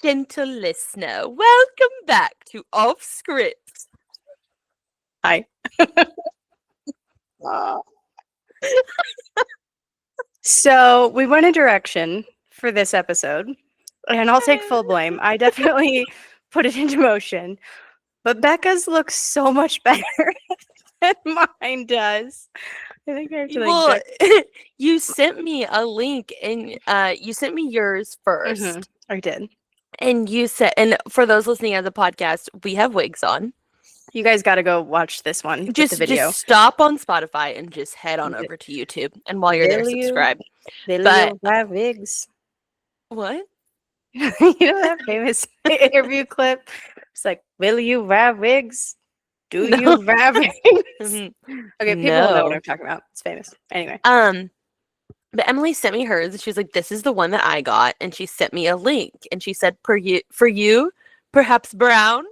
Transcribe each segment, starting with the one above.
gentle listener. Welcome back to Off Script. Hi. So we went a direction for this episode, and I'll take full blame. I definitely put it into motion, but Becca's looks so much better than mine does. I think I have to Well, you sent me a link, and you sent me yours first. I did. And you said, and for those listening as a podcast, we have wigs on. You guys got to go watch this one with the video. Just stop on Spotify and just head on over to YouTube. And while you're there, subscribe. But have wigs. What? You know that famous interview clip? It's like, will you wear wigs? Do you wear wigs? Okay, people know what I'm talking about. It's famous. Anyway. But Emily sent me hers, and she was like, this is the one that I got. And she sent me a link, and she said, for you, perhaps brown.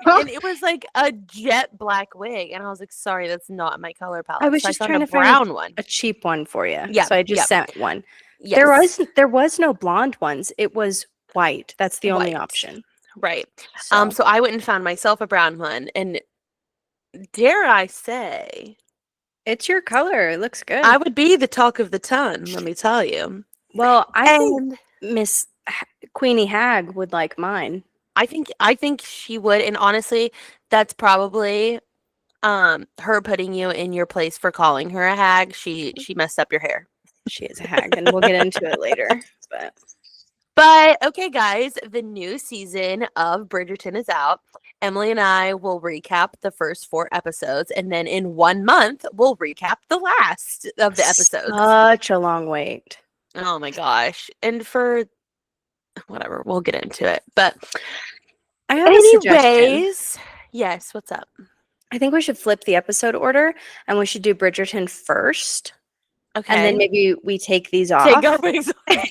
And it was like a jet black wig. And I was like, sorry, that's not my color palette. I was just trying to find a cheap one for you. Yeah. So I just sent one. Yes. There was no blonde ones. It was white. That's the only option. Right. So I went and found myself a brown one. And dare I say, it's your color. It looks good. I would be the talk of the town, let me tell you. Well, I think Miss Queenie Hag would like mine. I think she would, and honestly, that's probably her putting you in your place for calling her a hag. She messed up your hair. She is a hag, and we'll get into it later. But okay, guys, the new season of Bridgerton is out. Emily and I will recap the first 4 episodes, and then in 1 month, we'll recap the last of the episodes. Such a long wait. Oh my gosh. And for whatever, we'll get into it. But I have a suggestion. Yes, what's up? I think we should flip the episode order, and we should do Bridgerton first. Okay. And then maybe we take these off. Take our wigs off.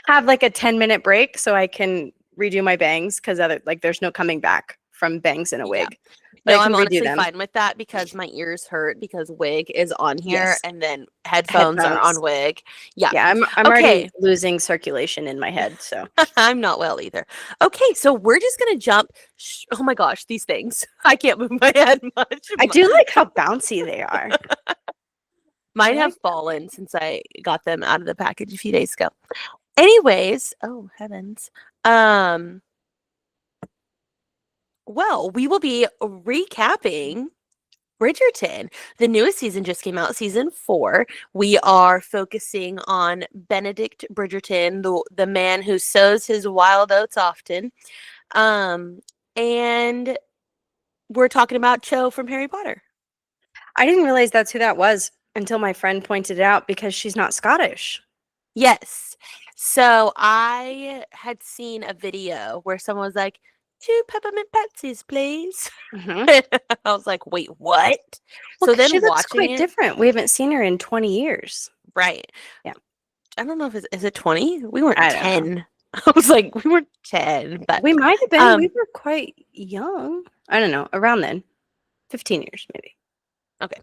Have like a 10-minute break so I can redo my bangs, because there's no coming back from bangs in a wig. No, I'm honestly fine with that because my ears hurt because wig is on here and then headphones are on wig. Yeah. Yeah, I'm already losing circulation in my head, so. I'm not well either. Okay, so we're just going to jump. Oh my gosh, these things. I can't move my head much. I do like how bouncy they are. Mine have fallen since I got them out of the package a few days ago. Anyways, oh heavens. Well, we will be recapping Bridgerton. The newest season just came out, season 4. We are focusing on Benedict Bridgerton, the man who sows his wild oats often. And we're talking about Cho from Harry Potter. I didn't realize that's who that was until my friend pointed it out, because she's not Scottish. Yes. So I had seen a video where someone was like, 2 peppermint patsies, please. I was like, wait, what? Well, so then she looks quite different. We haven't seen her in 20 years. Right. Yeah. I don't know if is it 20? We weren't 10. I was like, we were 10, but we might have been. We were quite young. I don't know. Around then. 15 years, maybe. Okay.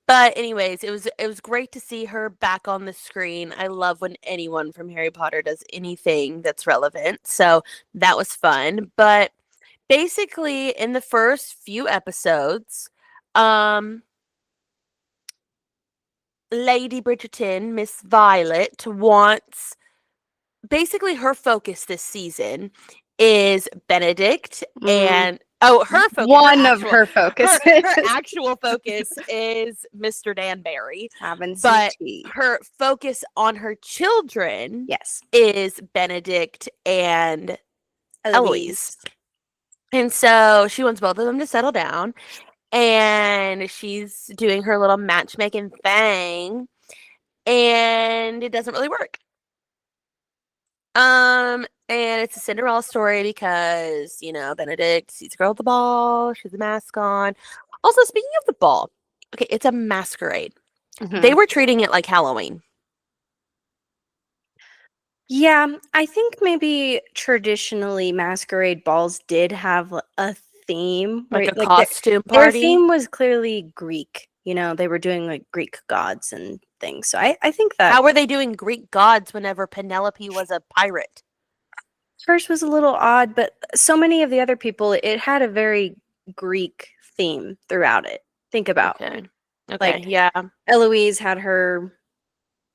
But anyways, it was great to see her back on the screen. I love when anyone from Harry Potter does anything that's relevant. So that was fun. But basically in the first few episodes, Lady Bridgerton, Miss Violet, wants basically her focus this season is Benedict and her focus. Her focus. Her actual focus is Mr. Danbury. But her focus on her children is Benedict and Eloise. And so she wants both of them to settle down. And she's doing her little matchmaking thing. And it doesn't really work. And it's a Cinderella story because, Benedict sees a girl at the ball. She's a mask on. Also, speaking of the ball, okay, it's a masquerade. They were treating it like Halloween. Yeah, I think maybe traditionally masquerade balls did have a theme. Like a costume party? Their theme was clearly Greek. They were doing like Greek gods and things. So I think that... How were they doing Greek gods whenever Penelope was a pirate? hers was a little odd, but so many of the other people, it had a very Greek theme throughout it. Think about Okay. like yeah. Eloise had her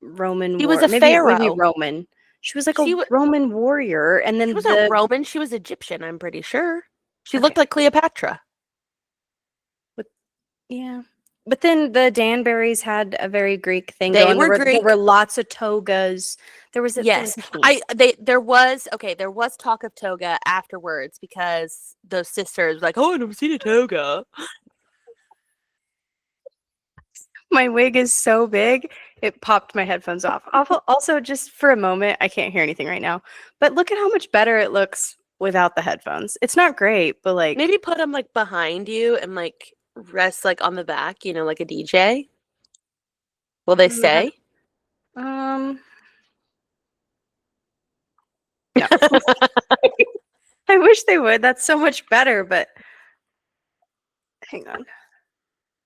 Roman She was war, a maybe pharaoh. Roman. She was like a Roman warrior, and then she wasn't Roman. She was Egyptian. I'm pretty sure. She looked like Cleopatra. Yeah. But then the Danburys had a very Greek thing They going. were Greek. There were lots of togas. There was there was talk of toga afterwards because those sisters were like, oh, I've never seen a toga. My wig is so big, it popped my headphones off. Also, just for a moment, I can't hear anything right now. But look at how much better it looks without the headphones. It's not great, but like maybe put them like behind you and like rest like on the back, like a DJ. Will they stay? No. I wish they would. That's so much better, but hang on.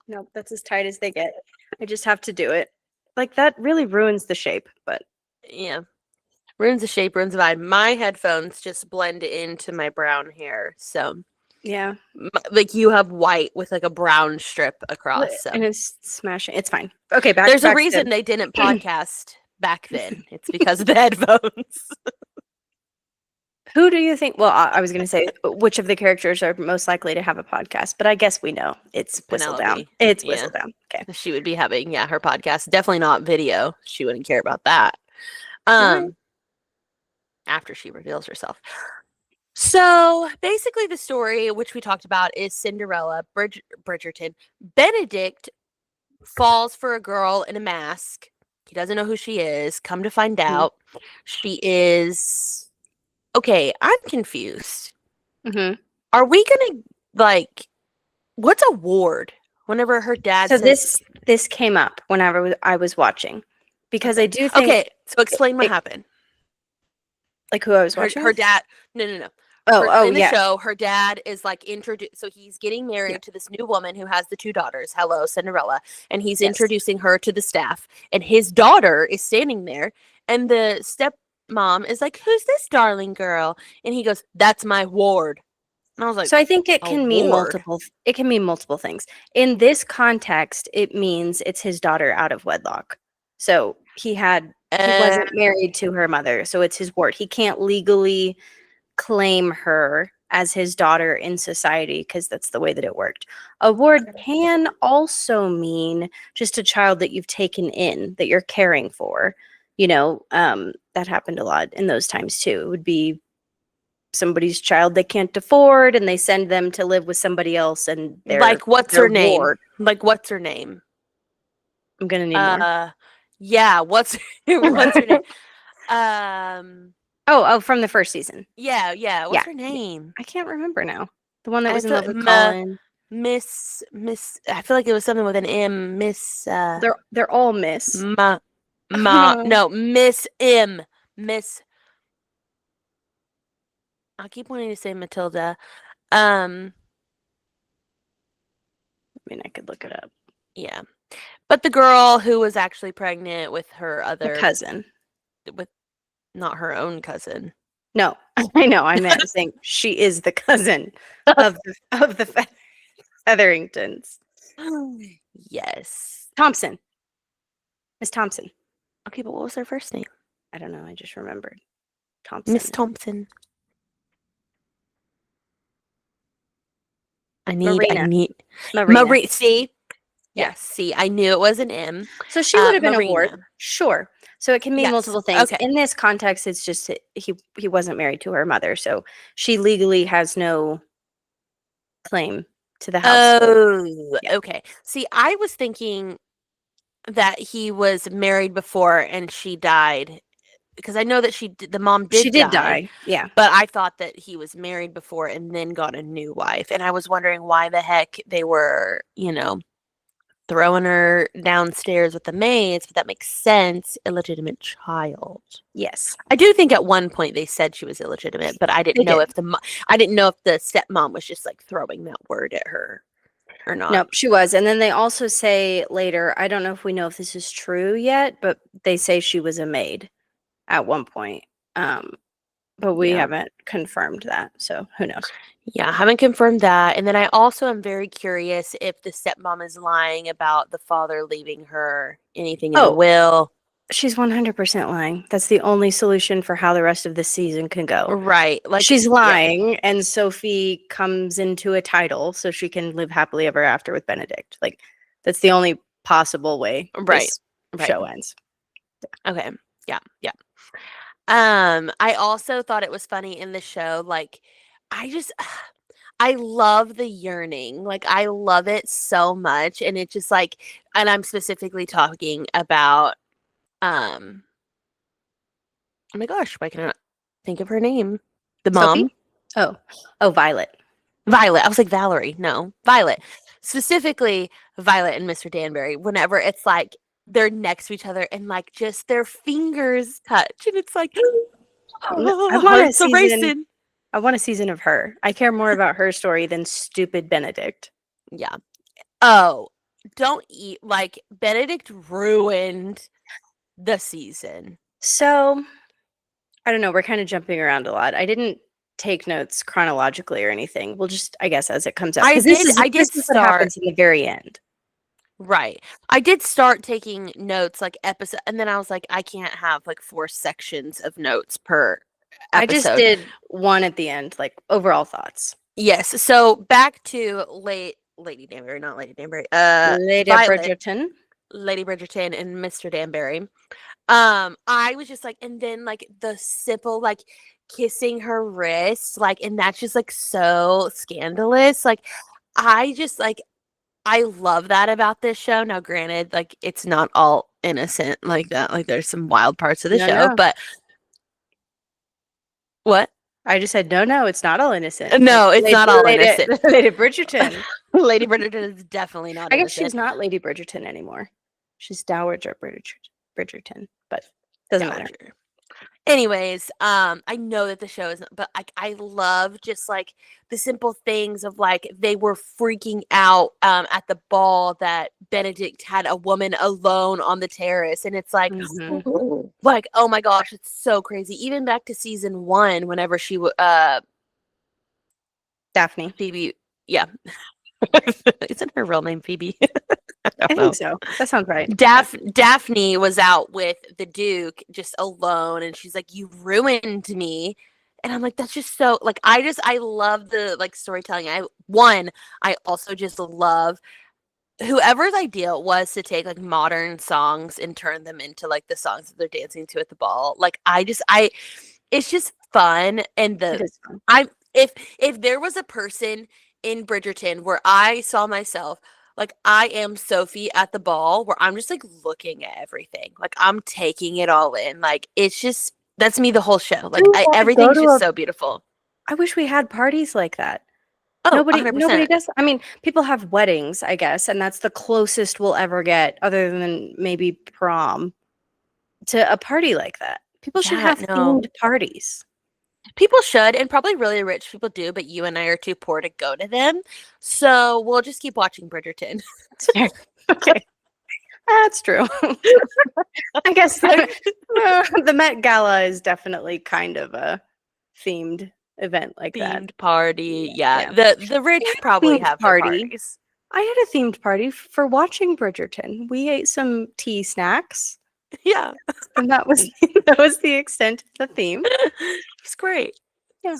Nope, that's as tight as they get. I just have to do it. Like that really ruins the shape, but yeah. Ruins the shape, ruins the vibe. My headphones just blend into my brown hair. So yeah. Like you have white with like a brown strip across. So. And it's smashing. It's fine. Okay, There's a reason they didn't podcast back then. It's because of the headphones. Who do you think? Well, I was going to say which of the characters are most likely to have a podcast, but I guess we know it's Whistledown. It's Whistledown. Okay, she would be having her podcast. Definitely not video. She wouldn't care about that. After she reveals herself. So basically, the story which we talked about is Cinderella, Bridgerton. Benedict falls for a girl in a mask. He doesn't know who she is. Come to find out, she is. Okay, I'm confused. Are we gonna like? What's a ward? Whenever her dad. So this came up whenever I was watching, because I do think. Okay, so explain what happened. Like who I was watching? Her dad. No. In the show, her dad is like introduced. So he's getting married to this new woman who has the 2 daughters. Hello, Cinderella, and he's introducing her to the staff. And his daughter is standing there, and the stepmom is like, "Who's this darling girl?" And he goes, "That's my ward." And I was like, so I think it can mean multiple. It can mean multiple things. In this context, it means it's his daughter out of wedlock. So he wasn't married to her mother, so it's his ward. He can't legally claim her as his daughter in society because that's the way that it worked. A ward can also mean just a child that you've taken in, that you're caring for. That happened a lot in those times too. It would be somebody's child they can't afford, and they send them to live with somebody else, and they're like, what's her name? Like, what's her name? I'm gonna need more. Yeah, what's her name? Oh, from the first season. Yeah. What's her name? I can't remember now. The one that was in love with Colin. Miss. I feel like it was something with an M. Miss. They're all Miss. No, Miss M. Miss. I keep wanting to say Matilda. I mean, I could look it up. Yeah, but the girl who was actually pregnant with her other cousin, with not her own cousin. No, I know. I meant saying she is the cousin of the Featheringtons. Yes, Thompson. Miss Thompson. Okay, but what was her first name? I don't know. I just remembered. Thompson. Miss Thompson. I need Marie. See? Yes. See, I knew it was an M. So she would have been a ward. Sure. So it can mean multiple things. Okay. In this context, it's just he wasn't married to her mother, so she legally has no claim to the house. Oh, okay. See, I was thinking that he was married before and she died, because I know that the mom did die. Yeah. But I thought that he was married before and then got a new wife. And I was wondering why the heck they were, throwing her downstairs with the maids. But that makes sense. Illegitimate child. Yes. I do think at one point they said she was illegitimate, but I didn't know if the stepmom was just like throwing that word at her or not. No, she was. And then they also say later, I don't know if we know if this is true yet, but they say she was a maid at one point. But we haven't confirmed that, so who knows? Yeah, I haven't confirmed that. And then I also am very curious if the stepmom is lying about the father leaving her anything in the will. She's 100% lying. That's the only solution for how the rest of the season can go. Right. Like she's lying, and Sophie comes into a title so she can live happily ever after with Benedict. Like, that's the only possible way this show ends. Okay. Yeah. Yeah. I also thought it was funny in the show, like, I love the yearning. Like, I love it so much. And it just like, and I'm specifically talking about, oh my gosh, why can't I think of her name? The mom? Sophie? Oh, Violet. Violet. I was like, Valerie. No, Violet. Specifically, Violet and Mr. Danbury. Whenever it's like they're next to each other and like just their fingers touch, and it's like, I want a season of her. I care more about her story than stupid Benedict. Yeah. Oh, don't eat. Like, Benedict ruined the season. So, I don't know. We're kind of jumping around a lot. I didn't take notes chronologically or anything. We'll just, I guess, as it comes out. This is what happens in the very end. Right. I did start taking notes like episode, and then I was like, I can't have like 4 sections of notes per episode. I just did one at the end, like overall thoughts. Yes. So back to Lady Danbury, not Lady Danbury. Lady Bridgerton. Lady Bridgerton and Mr. Danbury. I was just like, and then like the simple like kissing her wrist, like, and that's just like so scandalous. Like, I just like, I love that about this show. Now, granted, like, it's not all innocent like that. Like, there's some wild parts of the show, but what? I just said, no, it's not all innocent. No, it's not all innocent. Lady Bridgerton. Lady Bridgerton is definitely not innocent. I guess she's not Lady Bridgerton anymore. She's Dowager Bridgerton, but doesn't matter. Anyways, I know that the show isn't, but I love just like the simple things of like they were freaking out at the ball that Benedict had a woman alone on the terrace, and it's like, like, oh my gosh, it's so crazy. Even back to season 1, whenever she Daphne, Phoebe, yeah, isn't her real name Phoebe? I think so. That sounds right. Daphne was out with the Duke just alone, and she's like, "You ruined me," and I'm like, "That's just so like." I love the like storytelling. I also just love whoever's idea it was to take like modern songs and turn them into like the songs that they're dancing to at the ball. Like, it's just fun, and if there was a person in Bridgerton where I saw myself. Like, I am Sophie at the ball where I'm just like looking at everything. Like, I'm taking it all in. Like, it's just, that's me the whole show. Like, everything's just so beautiful. I wish we had parties like that. Oh, nobody does. I mean, people have weddings, I guess, and that's the closest we'll ever get, other than maybe prom, to a party like that. People should have themed parties. People should, and probably really rich people do, but you and I are too poor to go to them. So we'll just keep watching Bridgerton. Okay. That's true. I guess the Met Gala is definitely kind of a themed event like that. Themed party. Yeah. The rich probably have parties. I had a themed party for watching Bridgerton. We ate some tea snacks. Yeah. And that was the extent of the theme. It's great. Yeah.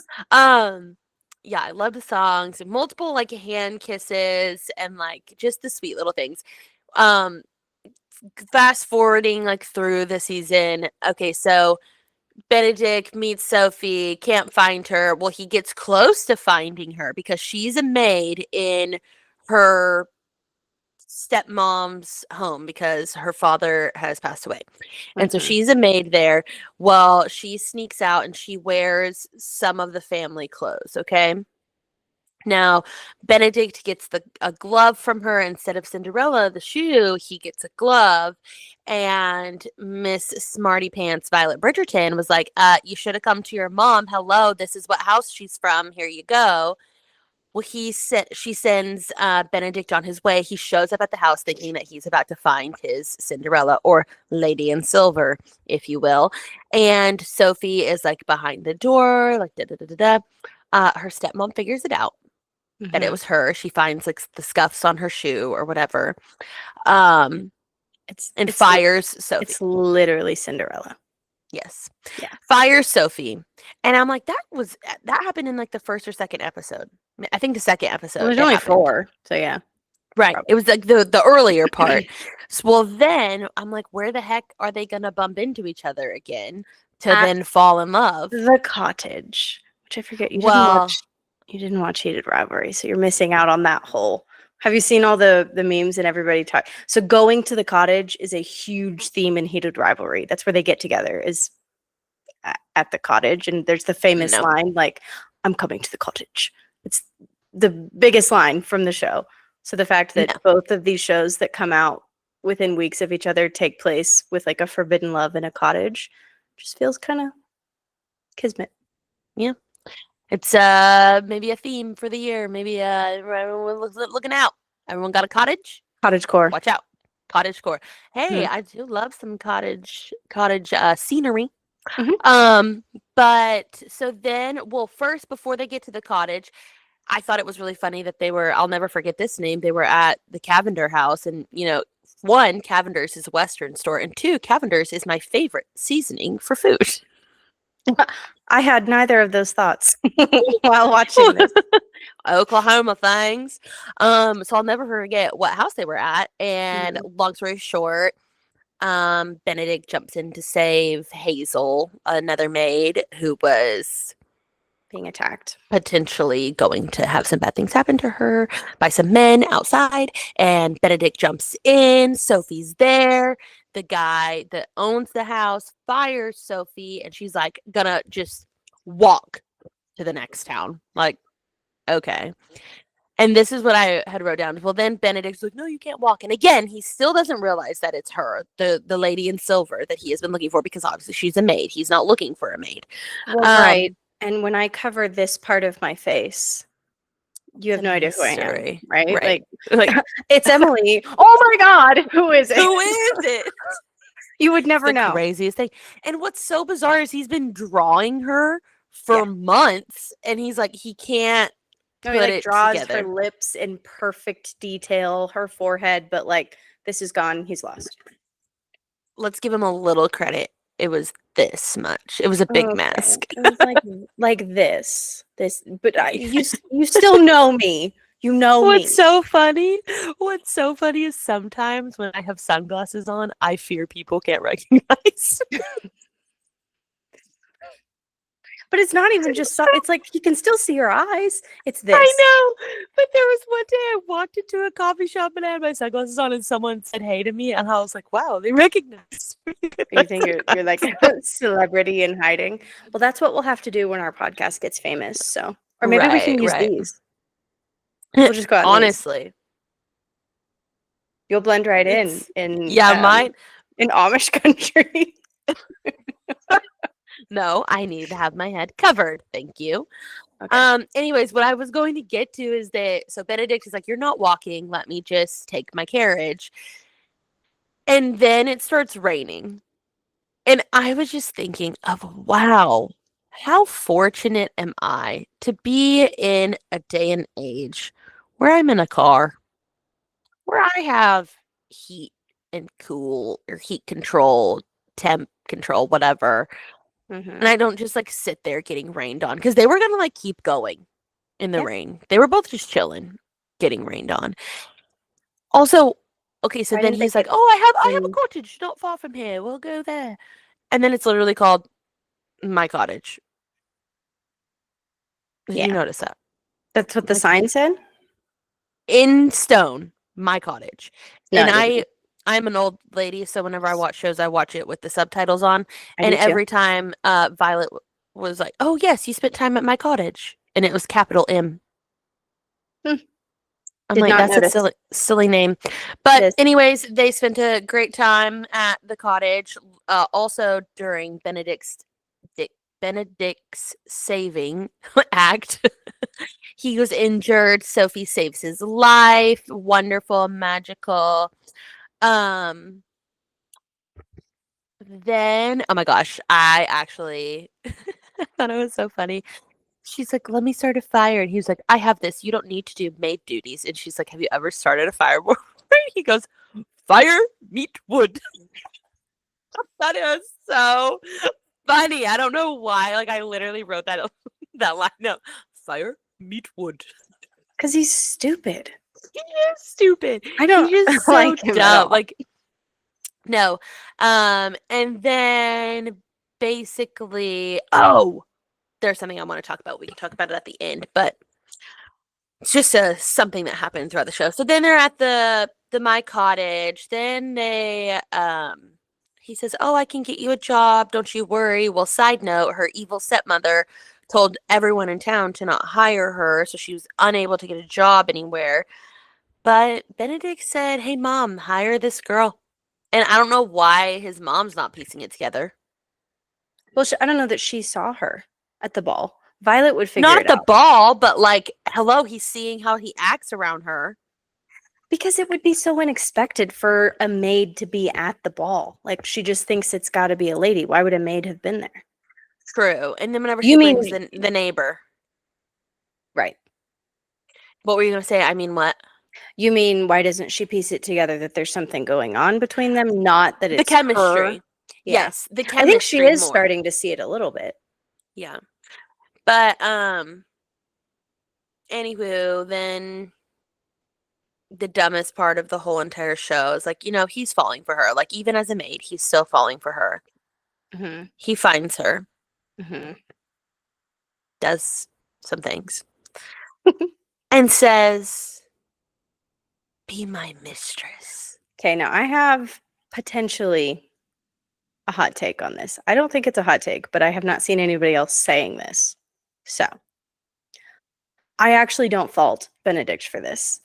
Yeah, I love the songs and multiple like hand kisses and like just the sweet little things. Fast forwarding like through the season. Okay, so Benedict meets Sophie, can't find her. Well, he gets close to finding her because she's a maid in her stepmom's home because her father has passed away. And so she's a maid there. Well, she sneaks out and she wears some of the family clothes, okay? Now, Benedict gets a glove from her instead of Cinderella, the shoe, he gets a glove. And Miss Smarty Pants Violet Bridgerton was like, you should have come to your mom. Hello, this is what house she's from. Here you go. Well, she sends Benedict on his way. He shows up at the house thinking that he's about to find his Cinderella, or Lady in Silver, if you will. And Sophie is like behind the door, like da da da da da. Her stepmom figures it out that it was her. She finds like the scuffs on her shoe or whatever. It's fires Sophie. It's literally Cinderella. Yes. Yeah. Fires Sophie. And I'm like, that happened in like the first or second episode. I think the second episode. Well, there's only happened. 4, so yeah. Right. Probably. It was like the earlier part. So, well, then I'm like, where the heck are they gonna bump into each other again to then fall in love? The cottage, which I forget. You didn't watch Heated Rivalry, so you're missing out on that whole. Have you seen all the memes and everybody talk? So going to the cottage is a huge theme in Heated Rivalry. That's where they get together, is at the cottage. And there's the famous line, like, I'm coming to the cottage. It's the biggest line from the show. So the fact that both of these shows that come out within weeks of each other take place with like a forbidden love in a cottage just feels kind of kismet. Yeah. It's maybe a theme for the year. Maybe everyone's looking out. Everyone got a cottage? Cottage core. Watch out. Cottage core. Hey, I do love some cottage scenery. But so then, well, first, before they get to the cottage, I thought it was really funny that I'll never forget this name. They were at the Cavender house, and 1, Cavender's is a Western store, and 2, Cavender's is my favorite seasoning for food. I had neither of those thoughts while watching this. Oklahoma things. So I'll never forget what house they were at. And long story short, Benedict jumps in to save Hazel, another maid who was being attacked, potentially going to have some bad things happen to her by some men outside. And Benedict jumps in. Sophie's there. The guy that owns the house fires Sophie, and she's like gonna just walk to the next town. Like, okay. And this is what I had wrote down. Well, then Benedict's like, no, you can't walk. And again, he still doesn't realize that it's her, the lady in silver that he has been looking for, because obviously she's a maid. He's not looking for a maid. Well, right. And when I cover this part of my face, you have no idea who I am, right? Like it's Emily. Oh my God, who is it? Who is it? You would never know. Craziest thing. And what's so bizarre is he's been drawing her for months, and he's like, he can't put it draws together. Her lips in perfect detail, her forehead, but like, this is gone. He's lost. Let's give him a little credit. It was this much. It was a big mask. It was like this, but you still know me. You know me. What's so funny is sometimes when I have sunglasses on, I fear people can't recognize. But it's not even just it's like you can still see your eyes. It's this. I know. But there was one day I walked into a coffee shop and I had my sunglasses on, and someone said hey to me, and I was like, wow, they recognize me. You think you're like a celebrity in hiding? Well, that's what we'll have to do when our podcast gets famous. So, or maybe we can use these. We'll just go out. Honestly, you'll blend right in mine in Amish country. No, I need to have my head covered. Thank you. Okay. Anyways, what I was going to get to is that, so Benedict is like, you're not walking. Let me just take my carriage. And then it starts raining. And I was just thinking of, wow, how fortunate am I to be in a day and age where I'm in a car, where I have heat and cool, or heat control, temp control, whatever. And I don't just like sit there getting rained on, because they were gonna like keep going in the rain. They were both just chilling, getting rained on. Also, okay, so then he's like, "Oh, I have a cottage not far from here. We'll go there." And then it's literally called My Cottage. Did you notice that? That's what the sign said? In stone, My Cottage. No, and I'm an old lady, so whenever I watch shows, I watch it with the subtitles on. And every time Violet was like, "Oh yes, you spent time at my cottage," and it was capital M. I'm like, that's a silly name. But anyways, they spent a great time at the cottage. Also during Benedict's Benedict's saving act. He was injured. Sophie saves his life. Wonderful, magical. Then, oh my gosh, I actually thought it was so funny. She's like, let me start a fire. And he was like, I have this. You don't need to do maid duties. And she's like, have you ever started a fire before? He goes, fire, meet wood. That is so funny. I don't know why. Like, I literally wrote that line up. Fire, meet wood. Because he's stupid. He is stupid. I don't He's just so like him dumb. Like, no. And then basically, there's something I want to talk about. We can talk about it at the end, but it's just something that happened throughout the show. So then they're at the My Cottage. Then they he says, "Oh, I can get you a job. Don't you worry." Well, side note, her evil stepmother told everyone in town to not hire her, so she was unable to get a job anywhere. But Benedict said, "Hey, Mom, hire this girl." And I don't know why his mom's not piecing it together. Well, I don't know that she saw her at the ball. Violet would figure it out. Not at the ball, but like, hello, he's seeing how he acts around her. Because it would be so unexpected for a maid to be at the ball. Like, she just thinks it's got to be a lady. Why would a maid have been there? True. And then whenever she brings the neighbor. Right. What were you going to say? I mean, what? You mean, why doesn't she piece it together that there's something going on between them? Not that it's the chemistry. Her. Yes, the chemistry. I think she is starting to see it a little bit. Yeah. But, anywho, then the dumbest part of the whole entire show is like, he's falling for her. Like, even as a maid, he's still falling for her. Mm-hmm. He finds her. Mm-hmm. Does some things. And says, be my mistress. Okay, now I have potentially a hot take on this. I don't think it's a hot take, but I have not seen anybody else saying this. So, I actually don't fault Benedict for this.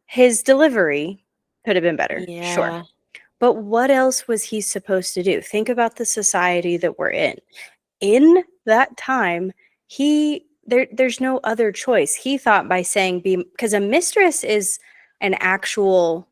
His delivery could have been better, sure. But what else was he supposed to do? Think about the society that we're in. In that time, there's no other choice. He thought by saying because a mistress is an actual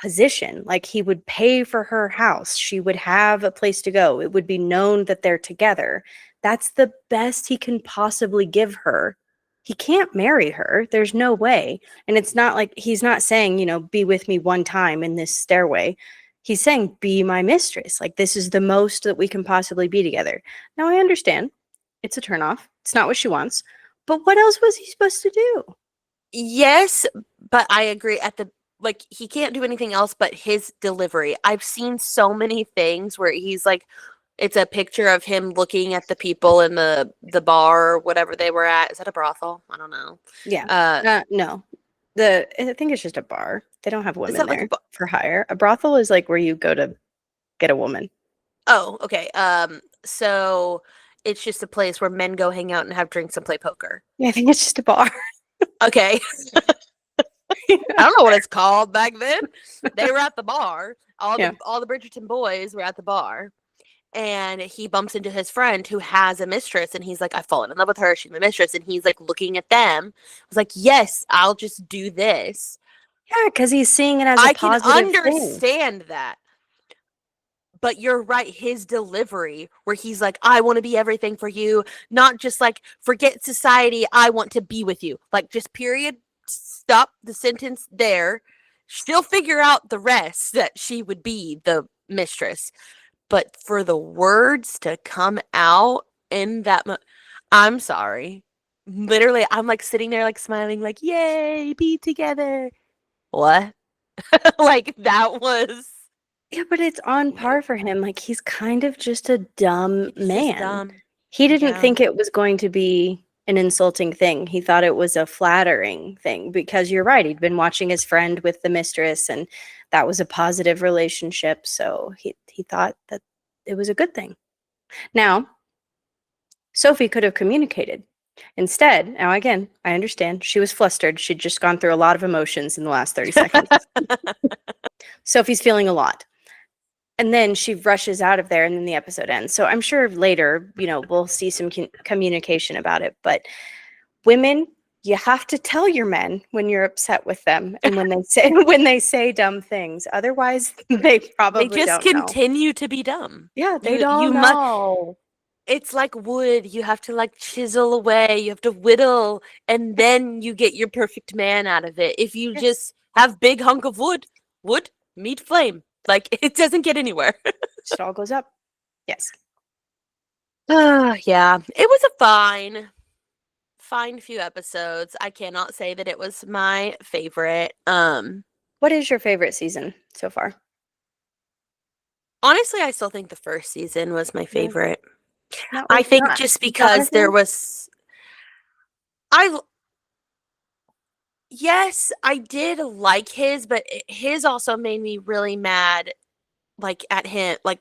position. Like, he would pay for her house. She would have a place to go. It would be known that they're together. That's the best he can possibly give her. He can't marry her. There's no way. And it's not like he's not saying, be with me one time in this stairway. He's saying, be my mistress. Like, this is the most that we can possibly be together. Now, I understand. It's a turnoff. It's not what she wants. But what else was he supposed to do? Yes, but I agree he can't do anything else but his delivery. I've seen so many things where he's like, it's a picture of him looking at the people in the bar or whatever they were at. Is that a brothel? I don't know. Yeah. No. I think it's just a bar. They don't have women there for hire. A brothel is like where you go to get a woman. Oh, okay. So it's just a place where men go hang out and have drinks and play poker. Yeah, I think it's just a bar. Okay. I don't know what it's called back then. They were at the bar. All the Bridgerton boys were at the bar. And he bumps into his friend who has a mistress, and he's like, I've fallen in love with her. She's my mistress. And he's like looking at them. I was like, yes, I'll just do this. Yeah, because he's seeing it as a positive thing. I can understand that. But you're right, his delivery, where he's like, I want to be everything for you, not just like, forget society, I want to be with you. Like, just period, stop the sentence there. She'll figure out the rest that she would be the mistress. But for the words to come out in that I'm sorry. Literally, I'm like sitting there like smiling, like, yay, be together. What? Like, that was... Yeah, but it's on par for him. Like, he's kind of just a dumb man. He didn't think it was going to be an insulting thing. He thought it was a flattering thing, because you're right. He'd been watching his friend with the mistress, and that was a positive relationship. So he thought that it was a good thing. Now, Sophie could have communicated. Instead, now again, I understand. She was flustered. She'd just gone through a lot of emotions in the last 30 seconds. Sophie's feeling a lot. And then she rushes out of there and then the episode ends. So I'm sure later, we'll see some communication about it. But women, you have to tell your men when you're upset with them and when they say dumb things. Otherwise, they probably just don't know. continue to be dumb. Yeah, they don't know. It's like wood. You have to like chisel away. You have to whittle, and then you get your perfect man out of it. If you just have big hunk of wood meet flame. Like it doesn't get anywhere. It all goes up. Yes. Yeah. It was a fine few episodes. I cannot say that it was my favorite. What is your favorite season so far? Honestly, I still think the first season was my favorite. No, I think just because there was Yes, I did like his, but his also made me really mad, like, at him, like,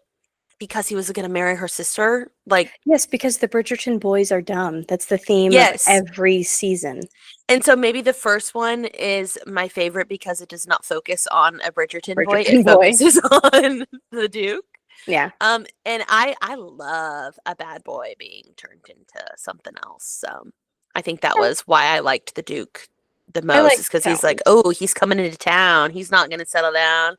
because he was gonna marry her sister, like... Yes, because the Bridgerton boys are dumb. That's the theme of every season. And so maybe the first one is my favorite because it does not focus on a Bridgerton boy. It focuses on the Duke. Yeah. And I love a bad boy being turned into something else. So I think that was why I liked the Duke the most, is because he's like, oh, he's coming into town. He's not going to settle down.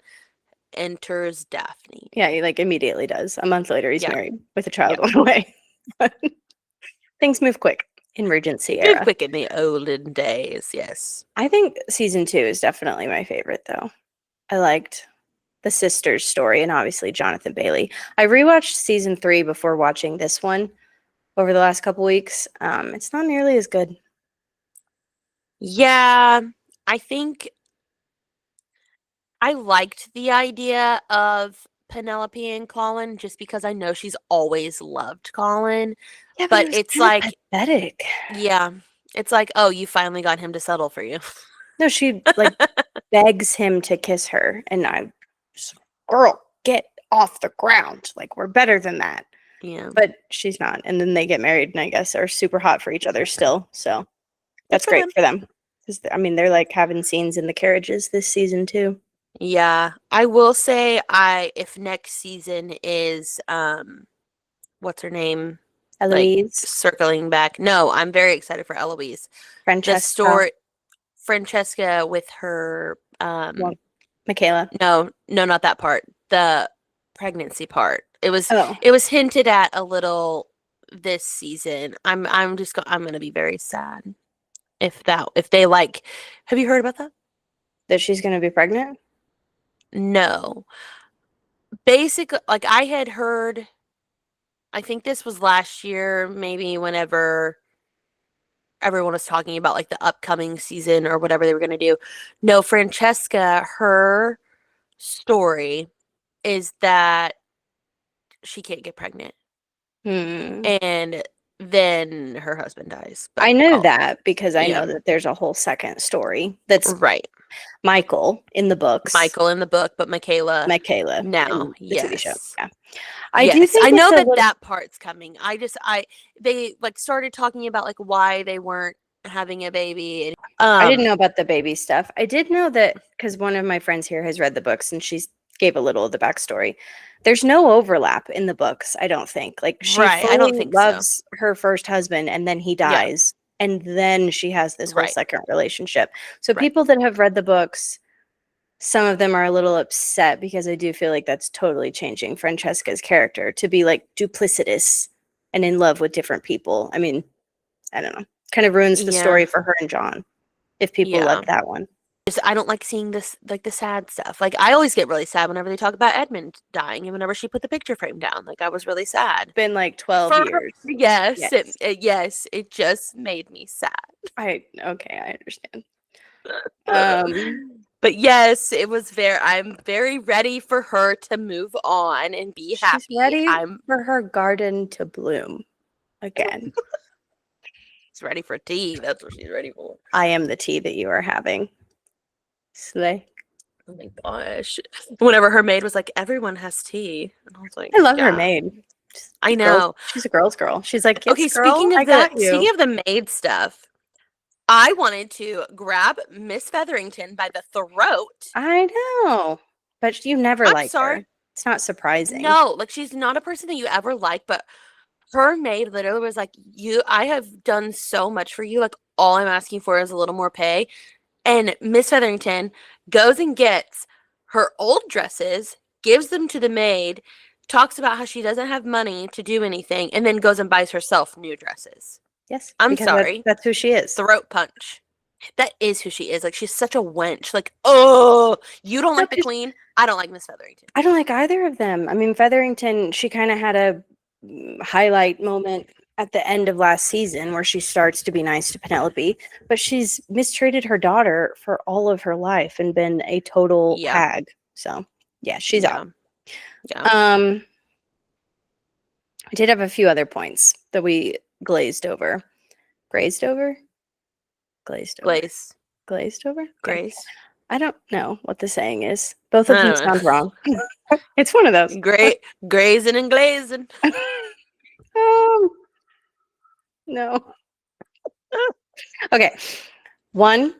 Enters Daphne. Yeah, he like immediately does. A month later, he's married with a child on the way. Things move quick in Regency era. Move quick in the olden days, yes. I think season 2 is definitely my favorite, though. I liked the sisters' story and obviously Jonathan Bailey. I rewatched season 3 before watching this one over the last couple weeks. It's not nearly as good. Yeah, I think I liked the idea of Penelope and Colin just because I know she's always loved Colin. Yeah, but it's like pathetic. Yeah. It's like, oh, you finally got him to settle for you. No, she like begs him to kiss her, and girl, get off the ground. Like, we're better than that. Yeah. But she's not. And then they get married and I guess are super hot for each other still. So that's great for them. Because I mean, they're like having scenes in the carriages this season too. Yeah. I will say if next season is what's her name? Eloise. Like, circling back. No, I'm very excited for Eloise. Francesca with her Michaela. No, not that part. The pregnancy part. It was hinted at a little this season. I'm gonna be very sad if they like. Have you heard about that? That she's gonna be pregnant? No. Basically, like, I had heard, I think this was last year, maybe whenever everyone was talking about like the upcoming season or whatever they were gonna do. No, Francesca, her story is that she can't get pregnant. And then her husband dies. I know that because I know that there's a whole second story that's Michael in the books. Michael in the book, but Michaela now. The TV show. Yeah. I know that part's coming. They like started talking about like why they weren't having a baby. I didn't know about the baby stuff. I did know that because one of my friends here has read the books and she gave a little of the backstory. There's no overlap in the books, I don't think. Like, she I don't think loves her first husband and then he dies. Yeah. And then she has this whole second relationship. So people that have read the books, some of them are a little upset because I do feel like that's totally changing Francesca's character to be like duplicitous and in love with different people. I mean, I don't know. Kind of ruins the story for her and John if people love that one. I don't like seeing this, like, the sad stuff. Like, I always get really sad whenever they talk about Edmund dying and whenever she put the picture frame down. Like, I was really sad. It's been like 12 years. Yes. It just made me sad. I understand. But yes, it was I'm very ready for her to move on and be happy. She's ready for her garden to bloom again. She's ready for tea. That's what she's ready for. I am the tea that you are having. Slay. Oh my gosh. Whenever her maid was like, everyone has tea. And I was like, I love her maid. I know. She's a girl's girl. She's like, okay, speaking of the maid stuff, I wanted to grab Miss Featherington by the throat. I know. But you never like her. It's not surprising. No, like she's not a person that you ever like, but her maid literally was like, I have done so much for you. Like, all I'm asking for is a little more pay. And Miss Featherington goes and gets her old dresses, gives them to the maid, talks about how she doesn't have money to do anything, and then goes and buys herself new dresses. Yes. I'm sorry. That's who she is. Throat punch. That is who she is. Like, she's such a wench. Like, oh, you don't like the queen? I don't like Miss Featherington. I don't like either of them. I mean, Featherington, she kind of had a highlight moment at the end of last season where she starts to be nice to Penelope, but she's mistreated her daughter for all of her life and been a total hag. So, yeah, she's out. Yeah. I did have a few other points that we glazed over. Glazed over? Glazed over. Glaze. Glazed over? Grace. I don't know what the saying is. Both of them sound wrong. It's one of those. Grazing and glazing. No. Okay. One,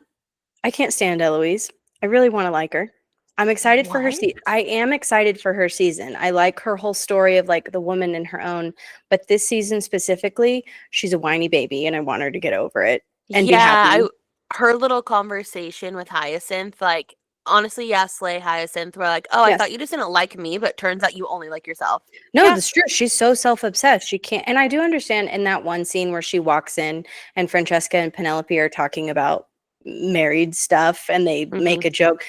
I can't stand Eloise. I really want to like her. I'm excited for her I am excited for her season. I like her whole story of like the woman in her own, but this season specifically, she's a whiny baby and I want her to get over it and be happy. Her little conversation with Hyacinth, like, honestly, slay Hyacinth. We're like, I thought you just didn't like me, but turns out you only like yourself. No, that's true. She's so self-obsessed. She can't, and I do understand in that one scene where she walks in and Francesca and Penelope are talking about married stuff and they make a joke.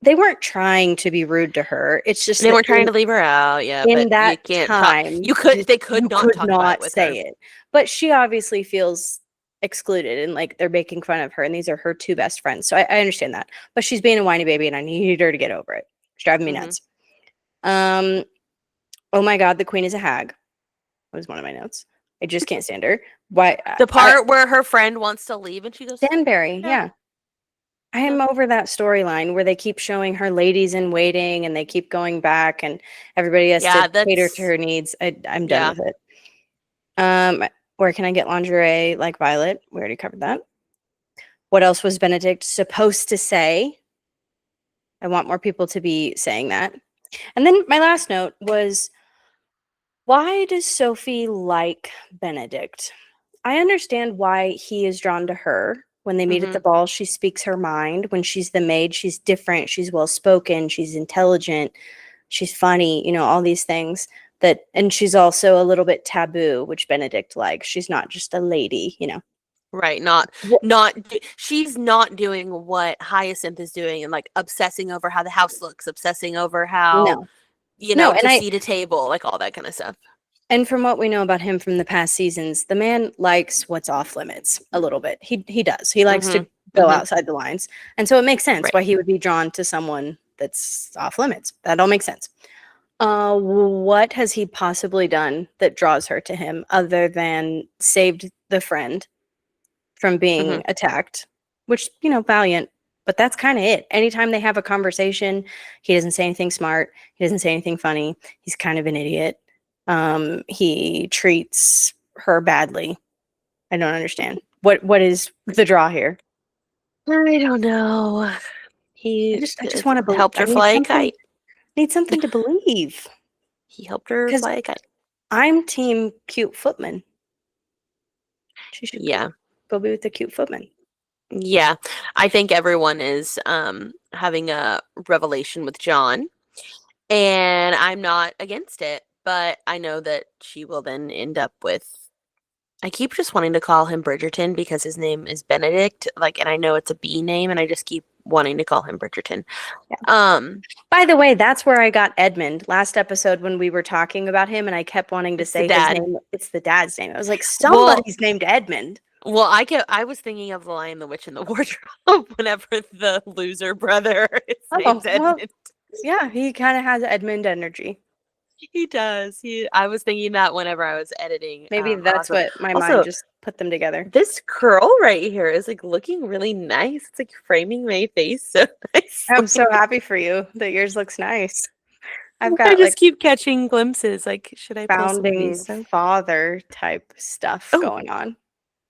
They weren't trying to be rude to her. It's just they weren't trying to leave her out. Yeah, in that time, they could not say it. But she obviously feels excluded and like they're making fun of her, and these are her two best friends. So I understand that. But she's being a whiny baby, and I need her to get over it. It's driving me nuts. Oh my God, the queen is a hag. Was one of my notes. I just can't stand her. Why? The part where her friend wants to leave and she goes, Danbury, yeah. I am over that storyline where they keep showing her ladies in waiting and they keep going back and everybody has to cater to her needs. I'm done with it. Where can I get lingerie like Violet? We already covered that. What else was Benedict supposed to say? I want more people to be saying that. And then my last note was, why does Sophie like Benedict? I understand why he is drawn to her. When they meet at the ball, she speaks her mind. When she's the maid, she's different. She's well-spoken. She's intelligent. She's funny, all these things. And she's also a little bit taboo, which Benedict likes. She's not just a lady, Right. She's not doing what Hyacinth is doing and like obsessing over how the house looks, obsessing over how, to seat a table, like all that kind of stuff. And from what we know about him from the past seasons, the man likes what's off limits a little bit. He does. He likes to go outside the lines. And so it makes sense why he would be drawn to someone that's off limits. That all makes sense. What has he possibly done that draws her to him other than saved the friend from being attacked? Which, valiant. But that's kind of it. Anytime they have a conversation, he doesn't say anything smart. He doesn't say anything funny. He's kind of an idiot. He treats her badly. I don't understand. What is the draw here? I don't know. I just want to help her fly a kite. Need something to believe. He helped her fly a kite. I'm team cute footman. She should go be with the cute footman. Yeah, I think everyone is having a revelation with John, and I'm not against it. But I know that she will then end up with, I keep just wanting to call him Bridgerton because his name is Benedict, and I know it's a B name, and I just keep wanting to call him Bridgerton. Yeah. By the way, that's where I got Edmund last episode when we were talking about him, and I kept wanting to say his name. It's the dad's name. I was like, somebody's named Edmund. Well, I was thinking of The Lion, the Witch, and the Wardrobe whenever the loser brother is named Edmund. Yeah, he kind of has Edmund energy. He does. I was thinking that whenever I was editing. Maybe that's what my mind just put them together. This curl right here is looking really nice. It's framing my face so nice. I'm so happy for you that yours looks nice. I just keep catching glimpses. Should I founding father type stuff going on?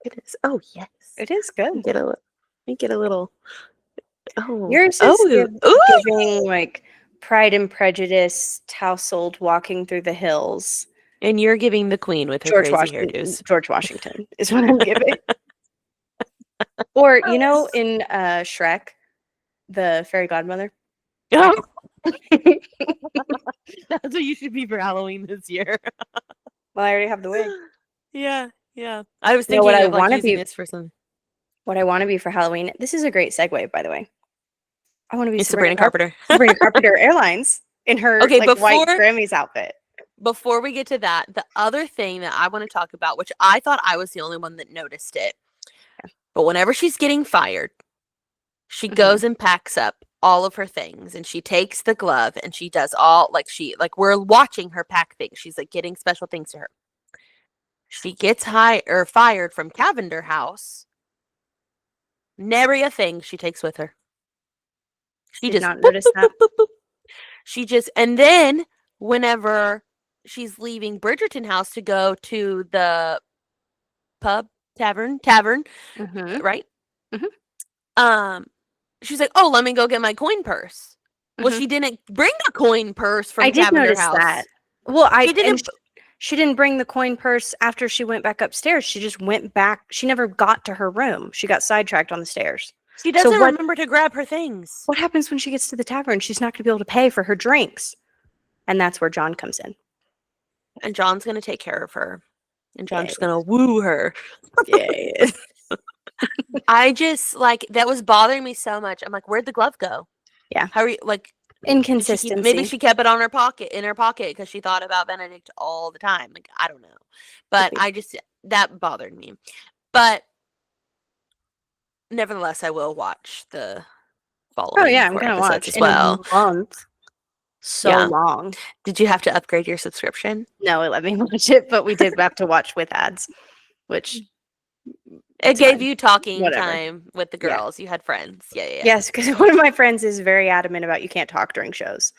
It is. Oh yes, it is good. Let me get a little. Oh, yours is giving Pride and Prejudice, tousled, walking through the hills. And you're giving the queen with her crazy hairdos. George Washington is what I'm giving. Or, in Shrek, the fairy godmother. Oh. That's what you should be for Halloween this year. Well, I already have the wig. Yeah. I was thinking of using this for something. What I want to be for Halloween. This is a great segue, by the way. I want to be Sabrina Carpenter. Sabrina Carpenter Airlines in her white Grammys outfit. Before we get to that, the other thing that I want to talk about, which I thought I was the only one that noticed it, but whenever she's getting fired, she goes and packs up all of her things, and she takes the glove, and she does all, we're watching her pack things. She's getting special things to her. She gets fired from Cavender House. Nary a thing she takes with her. She did not notice that. She just, and then whenever she's leaving Bridgerton House to go to the tavern, right? She's like, oh, let me go get my coin purse. Well, she didn't bring the coin purse from Cavender House. That. Well, she didn't bring the coin purse after she went back upstairs. She just went back. She never got to her room. She got sidetracked on the stairs. She doesn't remember to grab her things. What happens when she gets to the tavern? She's not going to be able to pay for her drinks. And that's where John comes in. And John's going to take care of her. And John's just going to woo her. Yeah. I just, that was bothering me so much. I'm like, where'd the glove go? Yeah. How are you, inconsistency. Maybe she kept it in her pocket because she thought about Benedict all the time. I don't know. But that bothered me. But nevertheless, I will watch the following. Oh yeah, I'm gonna watch as well. In a month. Long. Did you have to upgrade your subscription? No, it let me watch it, but we did have to watch with ads, which it gave you talking time with the girls. You had friends. Yeah. Yes, because one of my friends is very adamant about you can't talk during shows.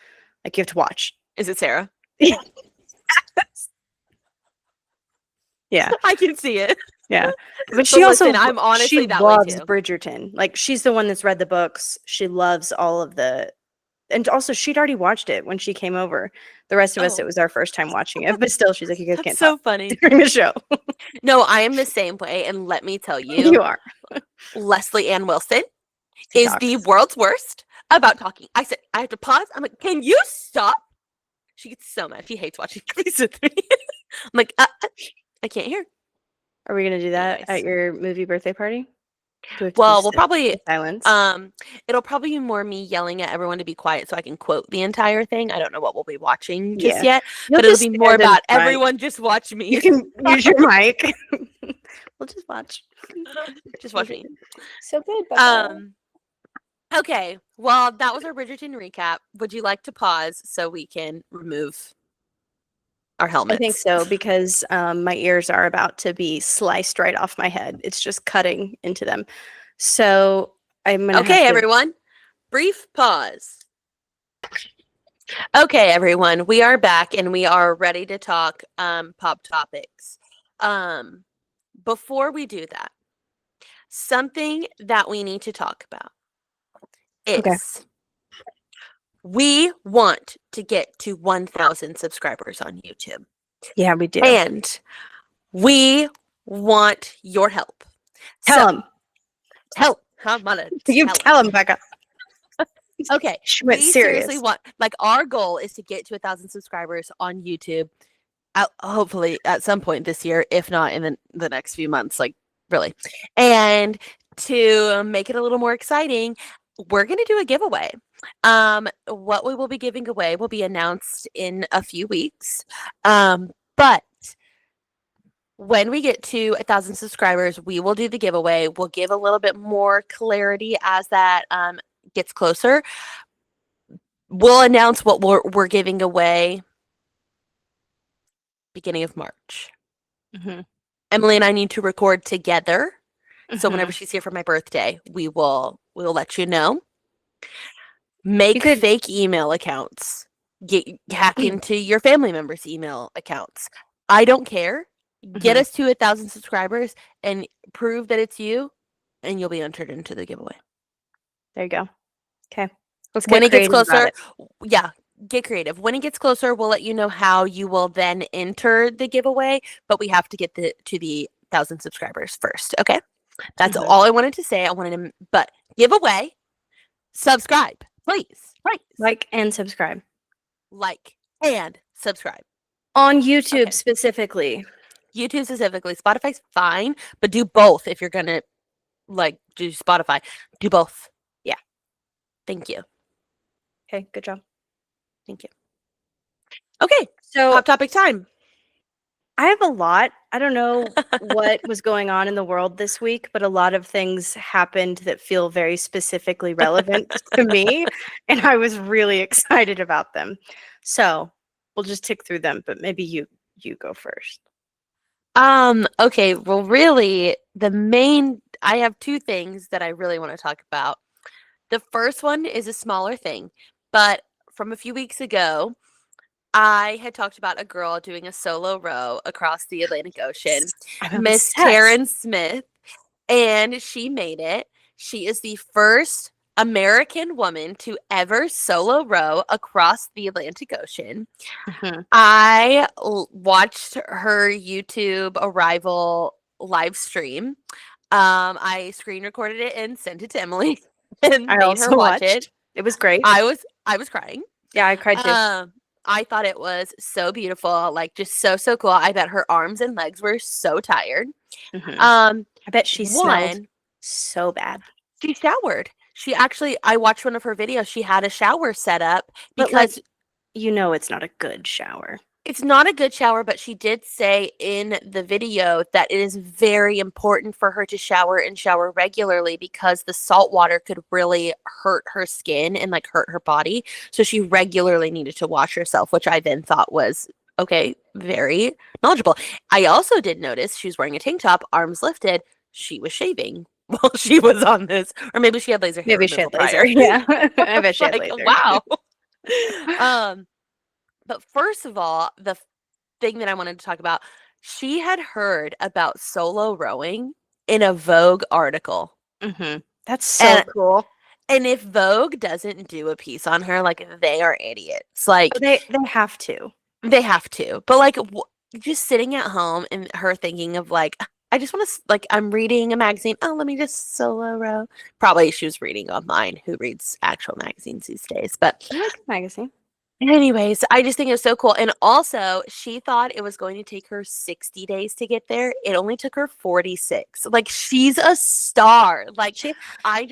You have to watch. Is it Sarah? Yeah. Yeah. I can see it. Yeah. But she also I'm honestly she that loves way too. Bridgerton. She's the one that's read the books. She loves all of the, and also she'd already watched it when she came over. The rest of us, it was our first time watching it. But still, she's like, you guys can't so talk funny during the show. No, I am the same way. And let me tell you. You are. Leslie Ann Wilson is the world's worst about talking. I said, I have to pause. I'm like, can you stop? She gets so mad. She hates watching Grey's with me. I'm like, I can't hear. Are we gonna do that at your movie birthday party? Well, we'll probably silence. It'll probably be more me yelling at everyone to be quiet so I can quote the entire thing. I don't know what we'll be watching just yet, but it'll be more about everyone just watch me. You can use your mic. We'll just watch. Just watch me. So good. Okay. Well, that was our Bridgerton recap. Would you like to pause so we can remove our helmets? I think so, because my ears are about to be sliced right off my head. It's just cutting into them. So I'm gonna everyone. Brief pause. Okay, everyone. We are back and we are ready to talk pop topics. Before we do that, something that we need to talk about is we want to get to 1,000 subscribers on YouTube. Yeah, we do. And we want your help. Tell them. Tell them, Becca. Okay. We seriously want, our goal is to get to 1,000 subscribers on YouTube. Hopefully at some point this year, if not in the next few months, really. And to make it a little more exciting, we're going to do a giveaway. What we will be giving away will be announced in a few weeks. But when we get to 1,000 subscribers, we will do the giveaway. We'll give a little bit more clarity as that gets closer. We'll announce what we're giving away beginning of March. Mm-hmm. Emily and I need to record together. Mm-hmm. So whenever she's here for my birthday, we'll let you know. Make fake email accounts. Hack into your family members' email accounts. I don't care. Get us to 1,000 subscribers and prove that it's you, and you'll be entered into the giveaway. There you go. Okay. Let's when get it gets creative about closer, it. yeah, get creative. When it gets closer, we'll let you know how you will then enter the giveaway, but we have to get to the 1,000 subscribers first. Okay, that's all I wanted to say. I wanted to, but giveaway, subscribe, please. Like and subscribe. Like and subscribe On YouTube specifically. YouTube specifically. Spotify's fine, but do both if you're gonna like do Spotify. Do both. Yeah. Thank you. Okay, good job. Thank you. Okay, so pop topic time. I have a lot. I don't know what was going on in the world this week, but a lot of things happened that feel very specifically relevant to me, and I was really excited about them. So we'll just tick through them, but maybe you go first. Okay, well, really, I have two things that I really want to talk about. The first one is a smaller thing, but from a few weeks ago, I had talked about a girl doing a solo row across the Atlantic Ocean, Miss Taryn Smith, and she made it. She is the first American woman to ever solo row across the Atlantic Ocean. I watched her YouTube arrival live stream. I screen recorded it and sent it to Emily and made her watch it. It was great. I was crying. Yeah, I cried too. I thought it was so beautiful, like just so cool. I bet her arms and legs were so tired. I bet she smelled so bad. She showered. I watched one of her videos. She had a shower set up because it's not a good shower. It's not a good shower, but she did say in the video that it is very important for her to shower and shower regularly because the salt water could really hurt her skin and like hurt her body. So she regularly needed to wash herself, which I then thought was very knowledgeable. I also did notice she was wearing a tank top, arms lifted. She was shaving while she was on this, or maybe she had laser hair. Maybe she had laser. Yeah, I bet she had laser. Wow. But first of all, the thing that I wanted to talk about, she had heard about solo rowing in a Vogue article. That's so cool. And if Vogue doesn't do a piece on her, like they are idiots. Like they have to. They have to. But like just sitting at home and her thinking of like, I just want to like I'm reading a magazine. Oh, let me just solo row. Probably she was reading online. Who reads actual magazines these days? But I like a magazine. Anyways, I just think it was so cool. And also, she thought it was going to take her 60 days to get there. It only took her 46. Like, she's a star. Like, I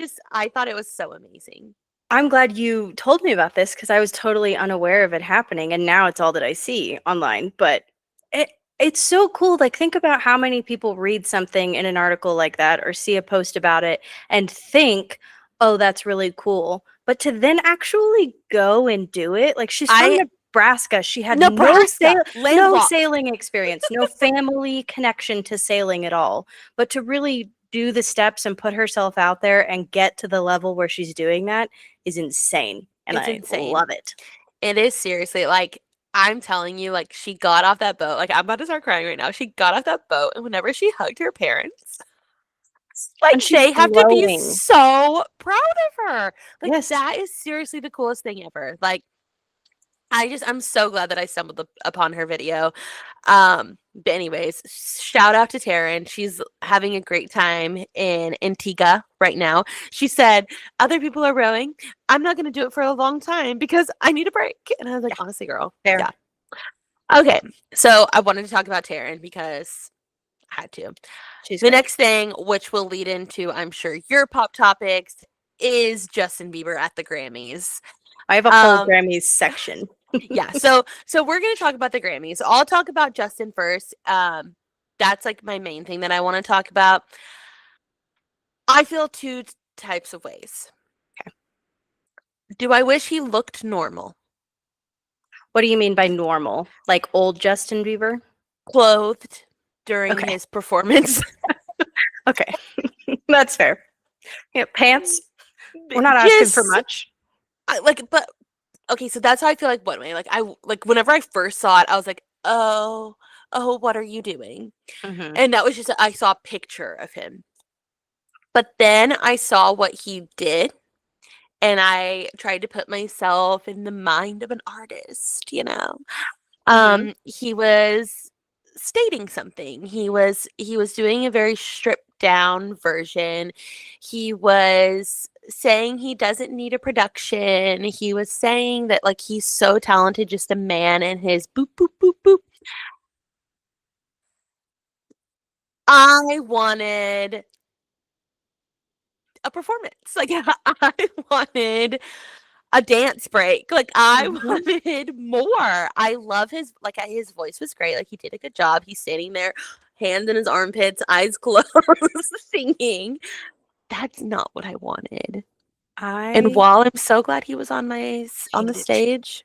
thought it was so amazing. I'm glad you told me about this because I was totally unaware of it happening. And now it's all that I see online. But it's so cool. Like, think about how many people read something in an article like that or see a post about it and think, oh, that's really cool. But to then actually go and do it, like she's from Nebraska. She had no sailing experience, no family connection to sailing at all. But to really do the steps and put herself out there and get to the level where she's doing that is insane. And I love it. It is seriously like, I'm telling you, like she got off that boat. Like I'm about to start crying right now. She got off that boat and whenever she hugged her parents, like they have to be so proud of her. Like that is seriously the coolest thing ever. Like I'm so glad that I stumbled upon her video. But anyways, shout out to Taryn. She's having a great time in Antigua right now. She said, other people are rowing. I'm not going to do it for a long time because I need a break. And I was like, honestly, girl. Fair. Yeah. Okay. So I wanted to talk about Taryn because I had to. The next thing, which will lead into, I'm sure, your pop topics, is Justin Bieber at the Grammys. I have a whole Grammys section. Yeah, so we're gonna talk about the Grammys. I'll talk about Justin first. That's like my main thing that I want to talk about. I feel two types of ways. Okay. Do I wish he looked normal? What do you mean by normal? Like old Justin Bieber? Clothed during his performance. Okay. That's fair. Yeah, pants. We're not asking for much. Okay, so that's how I feel like one way. Like whenever I first saw it, I was like, oh, what are you doing? And that was just I saw a picture of him. But then I saw what he did, and I tried to put myself in the mind of an artist, he was stating something. He was doing a very stripped down version. He was saying he doesn't need a production. He was saying that like he's so talented, just a man and his boop boop boop boop. I wanted a performance. Like I wanted a dance break. Like I wanted more. I love his voice was great. Like he did a good job. He's standing there, hands in his armpits, eyes closed, singing. That's not what I wanted. And while I'm so glad he was on the stage,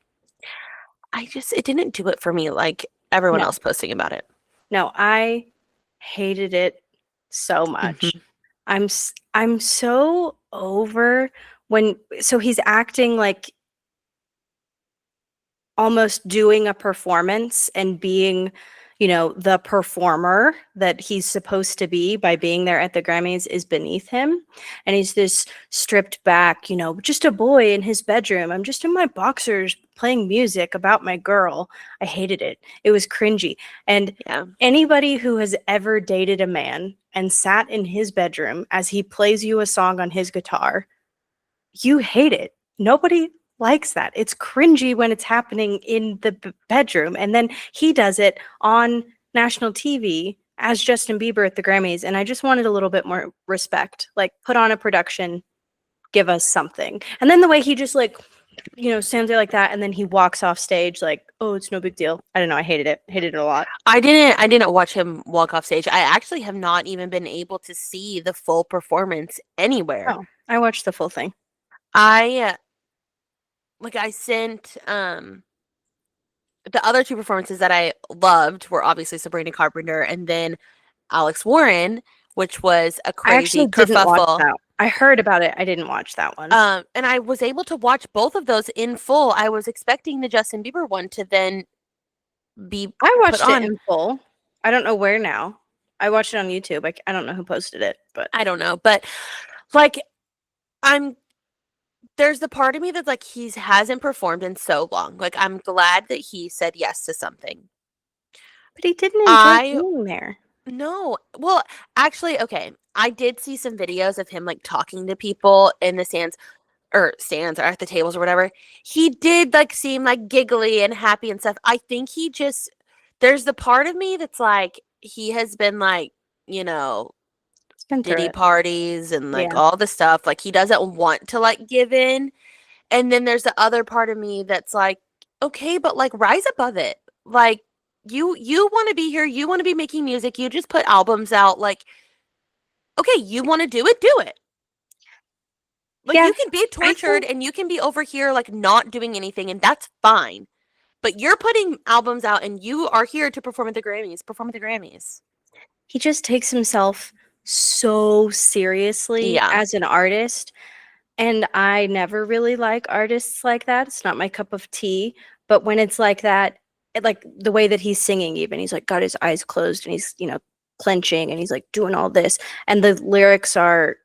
it didn't do it for me like everyone else posting about it. No, I hated it so much. I'm so over so he's acting like almost doing a performance and being, the performer that he's supposed to be by being there at the Grammys is beneath him. And he's this stripped back, just a boy in his bedroom. I'm just in my boxers playing music about my girl. I hated it. It was cringy. And anybody who has ever dated a man and sat in his bedroom as he plays you a song on his guitar, you hate it. Nobody likes that. It's cringy when it's happening in the bedroom. And then he does it on national TV as Justin Bieber at the Grammys. And I just wanted a little bit more respect. Like, put on a production, give us something. And then the way he just stands there like that, and then he walks off stage like, oh, it's no big deal. I don't know. I hated it. Hated it a lot. I didn't watch him walk off stage. I actually have not even been able to see the full performance anywhere. Oh, I watched the full thing. I sent the other two performances that I loved were obviously Sabrina Carpenter and then Alex Warren, which was a crazy kerfuffle. I heard about it. I didn't watch that one. And I was able to watch both of those in full. I was expecting the Justin Bieber one to then be I watched it in full. I don't know where now. I watched it on YouTube. I don't know who posted it, but I don't know. But there's the part of me that's like, he hasn't performed in so long. Like, I'm glad that he said yes to something. But he didn't enjoy being there. No. Well, actually, okay. I did see some videos of him like talking to people in the stands or at the tables or whatever. He did like seem like giggly and happy and stuff. I think there's the part of me that's like, he has been like, Diddy parties and like all the stuff. Like, he doesn't want to like give in. And then there's the other part of me that's like, okay, but like rise above it. Like, you want to be here, you want to be making music, you just put albums out. Like, okay, you want to do it. Like, you can be tortured and you can be over here like not doing anything, and that's fine. But you're putting albums out and you are here to perform at the Grammys. Perform at the Grammys. He just takes himself so seriously as an artist. And I never really like artists like that. It's not my cup of tea. But when it's like that, like the way that he's singing, even he's like got his eyes closed and he's, clenching and he's like doing all this. And the lyrics are,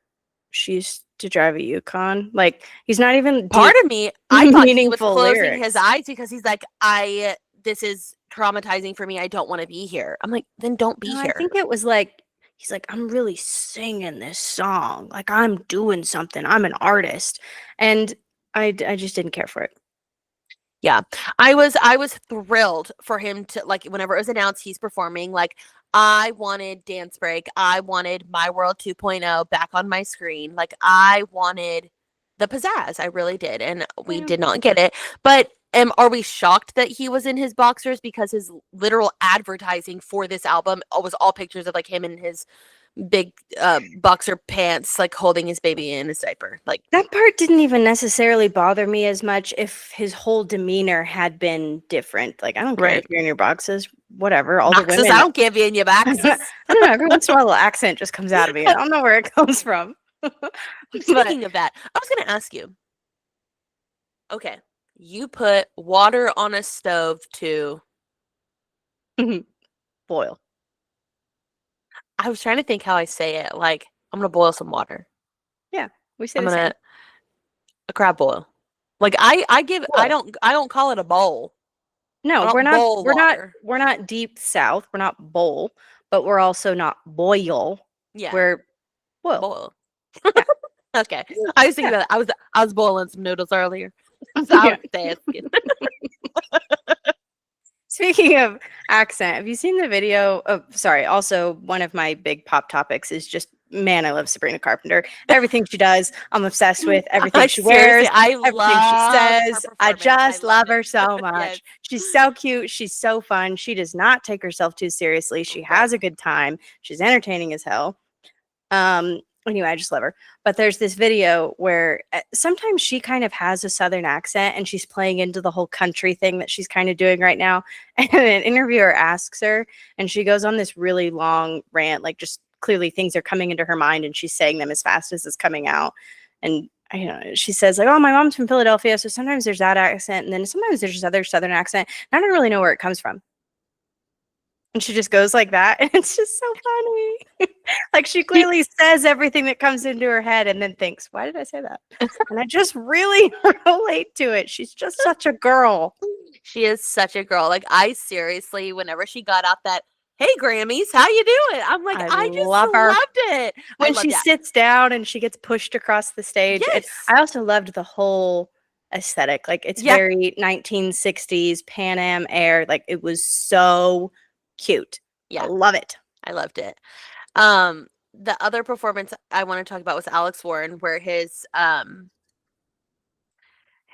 she used to drive a Yukon. Like, he's not even part of me. I thought he was closing his eyes because he's like, this is traumatizing for me. I don't want to be here. I'm like, then don't be here. I think it was like, he's like, I'm really singing this song. Like, I'm doing something. I'm an artist. And I just didn't care for it. Yeah. I was thrilled for him to, like, whenever it was announced he's performing, like, I wanted Dance Break. I wanted My World 2.0 back on my screen. Like, I wanted the pizzazz. I really did. And we did not get it. But are we shocked that he was in his boxers? Because his literal advertising for this album was all pictures of like him in his big boxer pants, like holding his baby in his diaper. Like, that part didn't even necessarily bother me as much if his whole demeanor had been different. Like, I don't care if you're in your boxes, whatever. All boxes, the women, I don't give you in your boxes. I don't know. Every once in a while, a little accent just comes out of me. I don't know where it comes from. Speaking of that, I was going to ask you. Okay, you put water on a stove to boil. I was trying to think how I say it. Like, I'm going to boil some water. Yeah, we say the same. A crab boil. Like I don't call it a bowl. No, we're not deep south. We're not bowl, but we're also not boil. Yeah. We're boil. Boil. Yeah. Okay. I was thinking about that. I was boiling some noodles earlier. So I was asking. Speaking of accent, have you seen the video of, sorry, also one of my big pop topics is just, man, I love Sabrina Carpenter. Everything she does, I'm obsessed with. Everything she wears, everything she says. I just love her so much. Yes. She's so cute. She's so fun. She does not take herself too seriously. She has a good time. She's entertaining as hell. Anyway, I just love her. But there's this video where sometimes she kind of has a Southern accent and she's playing into the whole country thing that she's kind of doing right now. And an interviewer asks her and she goes on this really long rant, like just clearly things are coming into her mind and she's saying them as fast as it's coming out. And I don't know, she says like, oh, my mom's from Philadelphia. So sometimes there's that accent. And then sometimes there's this other Southern accent. And I don't really know where it comes from. And she just goes like that. And it's just so funny. Like she clearly says everything that comes into her head and then thinks, why did I say that? And I just really relate to it. She's just such a girl. She is such a girl. Like I seriously, whenever she got out that, hey Grammys, how you doing? I'm like, I just loved it. When she sits down and she gets pushed across the stage. Yes. I also loved the whole aesthetic. Like it's very 1960s Pan Am Air. Like it was so cute. Yeah. I love it. I loved it. The other performance I want to talk about was Alex Warren, where his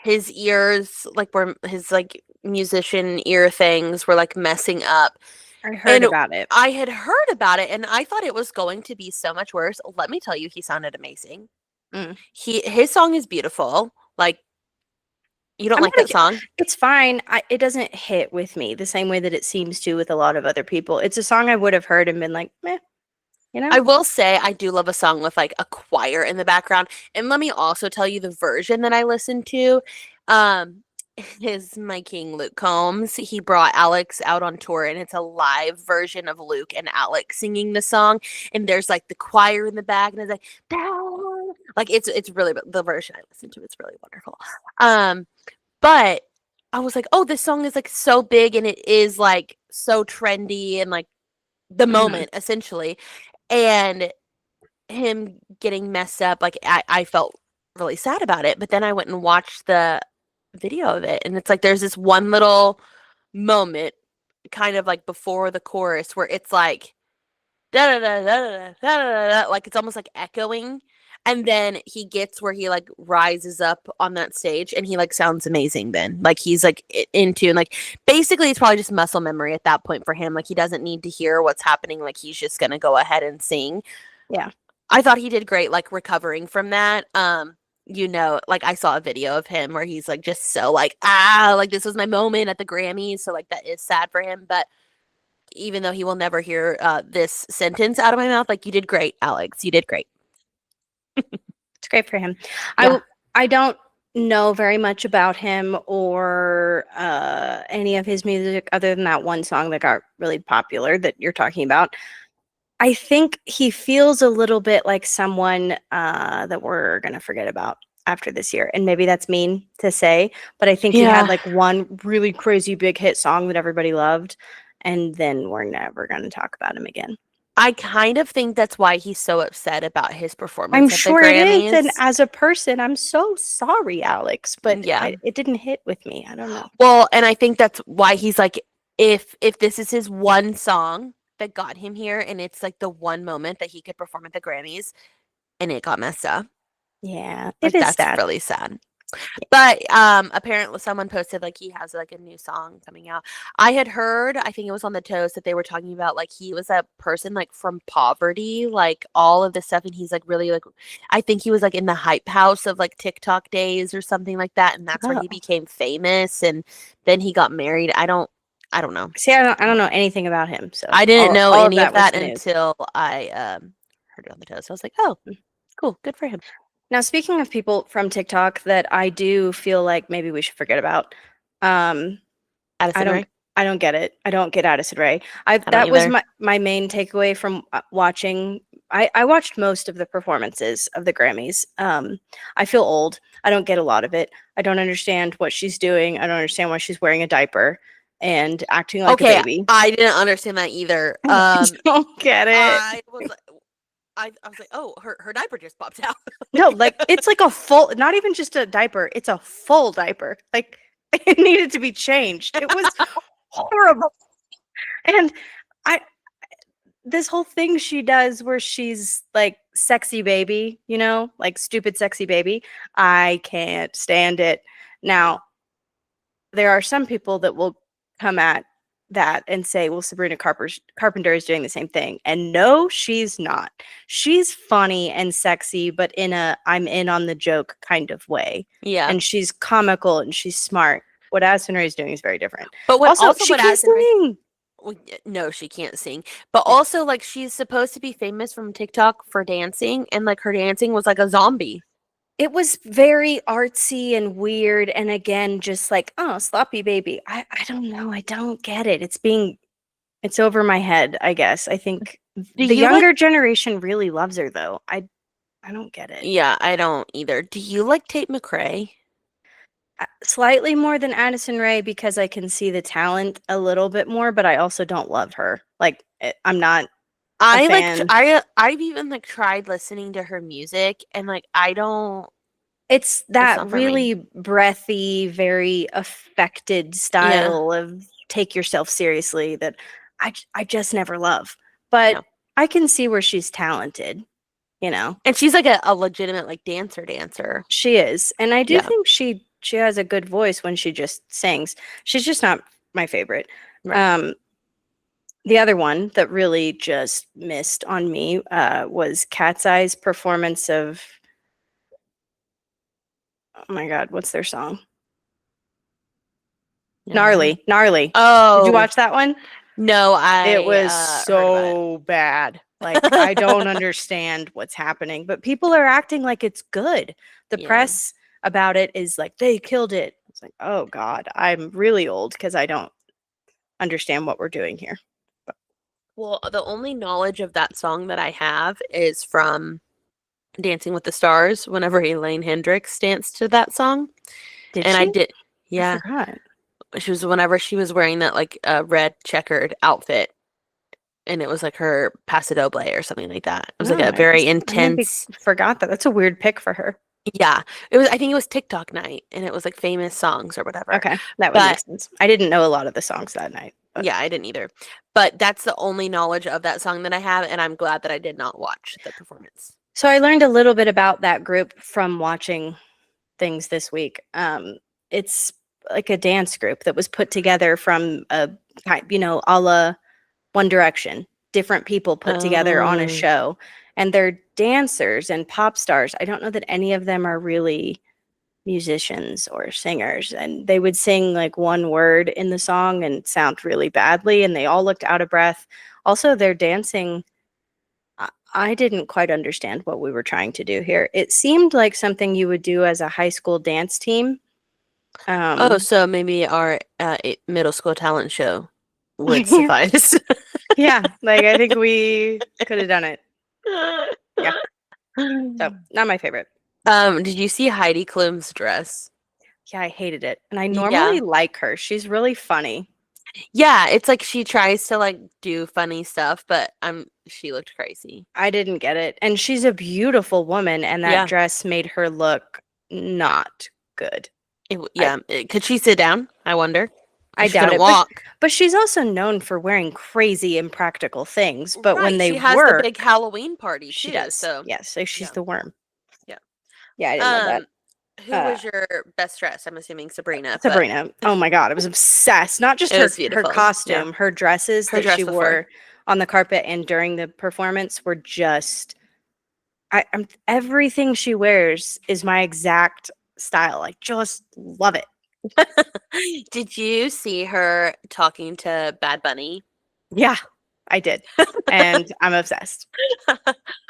ears, like where his like musician ear things were like messing up. I heard about it. I had heard about it and I thought it was going to be so much worse. Let me tell you, he sounded amazing. His song is beautiful. Like you don't like that song? It's fine. It doesn't hit with me the same way that it seems to with a lot of other people. It's a song I would have heard and been like, meh. You know? I will say I do love a song with like a choir in the background. And let me also tell you the version that I listened to. Is my king Luke Combs. He brought Alex out on tour and it's a live version of Luke and Alex singing the song. And there's like the choir in the back and it's like, down. Like it's really, the version I listened to, it's really wonderful. But I was like, oh, this song is like so big and it is like so trendy and like the moment essentially. And him getting messed up, like I felt really sad about it. But then I went and watched the video of it and it's like there's this one little moment kind of like before the chorus where it's like da da da da da da da, like it's almost like echoing, and then he gets where he like rises up on that stage and he like sounds amazing then, like he's like in tune, like basically it's probably just muscle memory at that point for him, like he doesn't need to hear what's happening, like he's just gonna go ahead and sing. Yeah, I thought he did great like recovering from that. You know, like I saw a video of him where he's like just so like like this was my moment at the Grammys, so like that is sad for him, but even though he will never hear this sentence out of my mouth, like you did great, Alex, you did great. It's great for him. Yeah. I don't know very much about him or any of his music other than that one song that got really popular that you're talking about. I think he feels a little bit like someone that we're going to forget about after this year. And maybe that's mean to say, but I think he had like one really crazy big hit song that everybody loved. And then we're never going to talk about him again. I kind of think that's why he's so upset about his performance. I'm sure it is. And as a person, I'm so sorry, Alex. But it didn't hit with me. I don't know. Well, and I think that's why he's like, if this is his one song that got him here and it's like the one moment that he could perform at the Grammys and it got messed up. Yeah, like, that's sad. Really sad. But apparently someone posted like he has like a new song coming out. I had heard, I think it was on the Toast, that they were talking about like he was a person like from poverty, like all of this stuff, and he's like really like, I think he was like in the hype house of like TikTok days or something like that, and that's where he became famous, and then he got married. I don't know. See, I don't know anything about him, so I didn't know any of that until I heard it on the Toast. So I was like, oh, cool, good for him. Now, speaking of people from TikTok that I do feel like maybe we should forget about, Addison Rae? I don't get it. I don't get Addison Rae. That was my main takeaway from watching I watched most of the performances of the Grammys. I feel old. I don't get a lot of it. I don't understand what she's doing. I don't understand why she's wearing a diaper and acting like a baby. I didn't understand that either. I don't get it. I was like, oh, her diaper just popped out. No, like it's like a full, not even just a diaper. It's a full diaper. Like it needed to be changed. It was horrible. And this whole thing she does where she's like sexy baby, you know, like stupid sexy baby. I can't stand it. Now, there are some people that will come at that and say, well, Sabrina Carpenter is doing the same thing. And no, she's not. She's funny and sexy, but in a I'm in on the joke kind of way. Yeah. And she's comical and she's smart. What Addison Rae is doing is very different. But also she can't sing. No, she can't sing. But also, like, she's supposed to be famous from TikTok for dancing, and like her dancing was like a zombie. It was very artsy and weird, and again, just like, oh, sloppy baby. I don't know. I don't get it. It's over my head, I guess. I think the younger generation really loves her, though. I don't get it. Yeah, I don't either. Do you like Tate McRae? Slightly more than Addison Rae because I can see the talent a little bit more, but I also don't love her. Like, I'm not. I've even like tried listening to her music, and like I don't. It's that really breathy, very affected style of take yourself seriously that I just never love. But I can see where she's talented, you know. And she's like a legitimate like dancer. She is, and I do think she has a good voice when she just sings. She's just not my favorite. Right. The other one that really just missed on me was Cat's Eye's performance of, oh my God, what's their song? Gnarly. Oh. Did you watch that one? No, it was so bad. Like, I don't understand what's happening, but people are acting like it's good. The press about it is like, they killed it. It's like, oh God, I'm really old because I don't understand what we're doing here. Well, the only knowledge of that song that I have is from Dancing with the Stars, whenever Elaine Hendricks danced to that song. I did. Yeah. I forgot. She was whenever she was wearing that like red checkered outfit, and it was like her Paso Doble or something like that. It was like a very intense. Forgot that. That's a weird pick for her. Yeah, it was. I think it was TikTok night, and it was like famous songs or whatever. Okay, that would make sense. I didn't know a lot of the songs that night. But. Yeah, I didn't either. But that's the only knowledge of that song that I have, and I'm glad that I did not watch the performance. So I learned a little bit about that group from watching things this week. It's like a dance group that was put together from a la One Direction, different people put together on a show, and they're dancers and pop stars. I don't know that any of them are really musicians or singers, and they would sing like one word in the song and sound really badly, and they all looked out of breath. Also, their dancing, I didn't quite understand what we were trying to do here. It seemed like something you would do as a high school dance team. So maybe our middle school talent show would suffice. Yeah, like I think we could have done it. Yeah. So, not my favorite. Did you see Heidi Klum's dress? Yeah, I hated it. And I normally like her. She's really funny. Yeah, it's like she tries to like do funny stuff, but she looked crazy. I didn't get it. And she's a beautiful woman, and that dress made her look not good. Could she sit down? I wonder. I doubt it. Walk. But she's also known for wearing crazy impractical things. But when they she has the big Halloween party. She does. So she's the worm. Yeah. Yeah, I didn't know that. Who was your best dress? I'm assuming Sabrina. Oh my God, I was obsessed. Not just her costume, her dresses that she wore on the carpet and during the performance were just. Everything she wears is my exact style. I just love it. Did you see her talking to Bad Bunny? Yeah, I did. And I'm obsessed.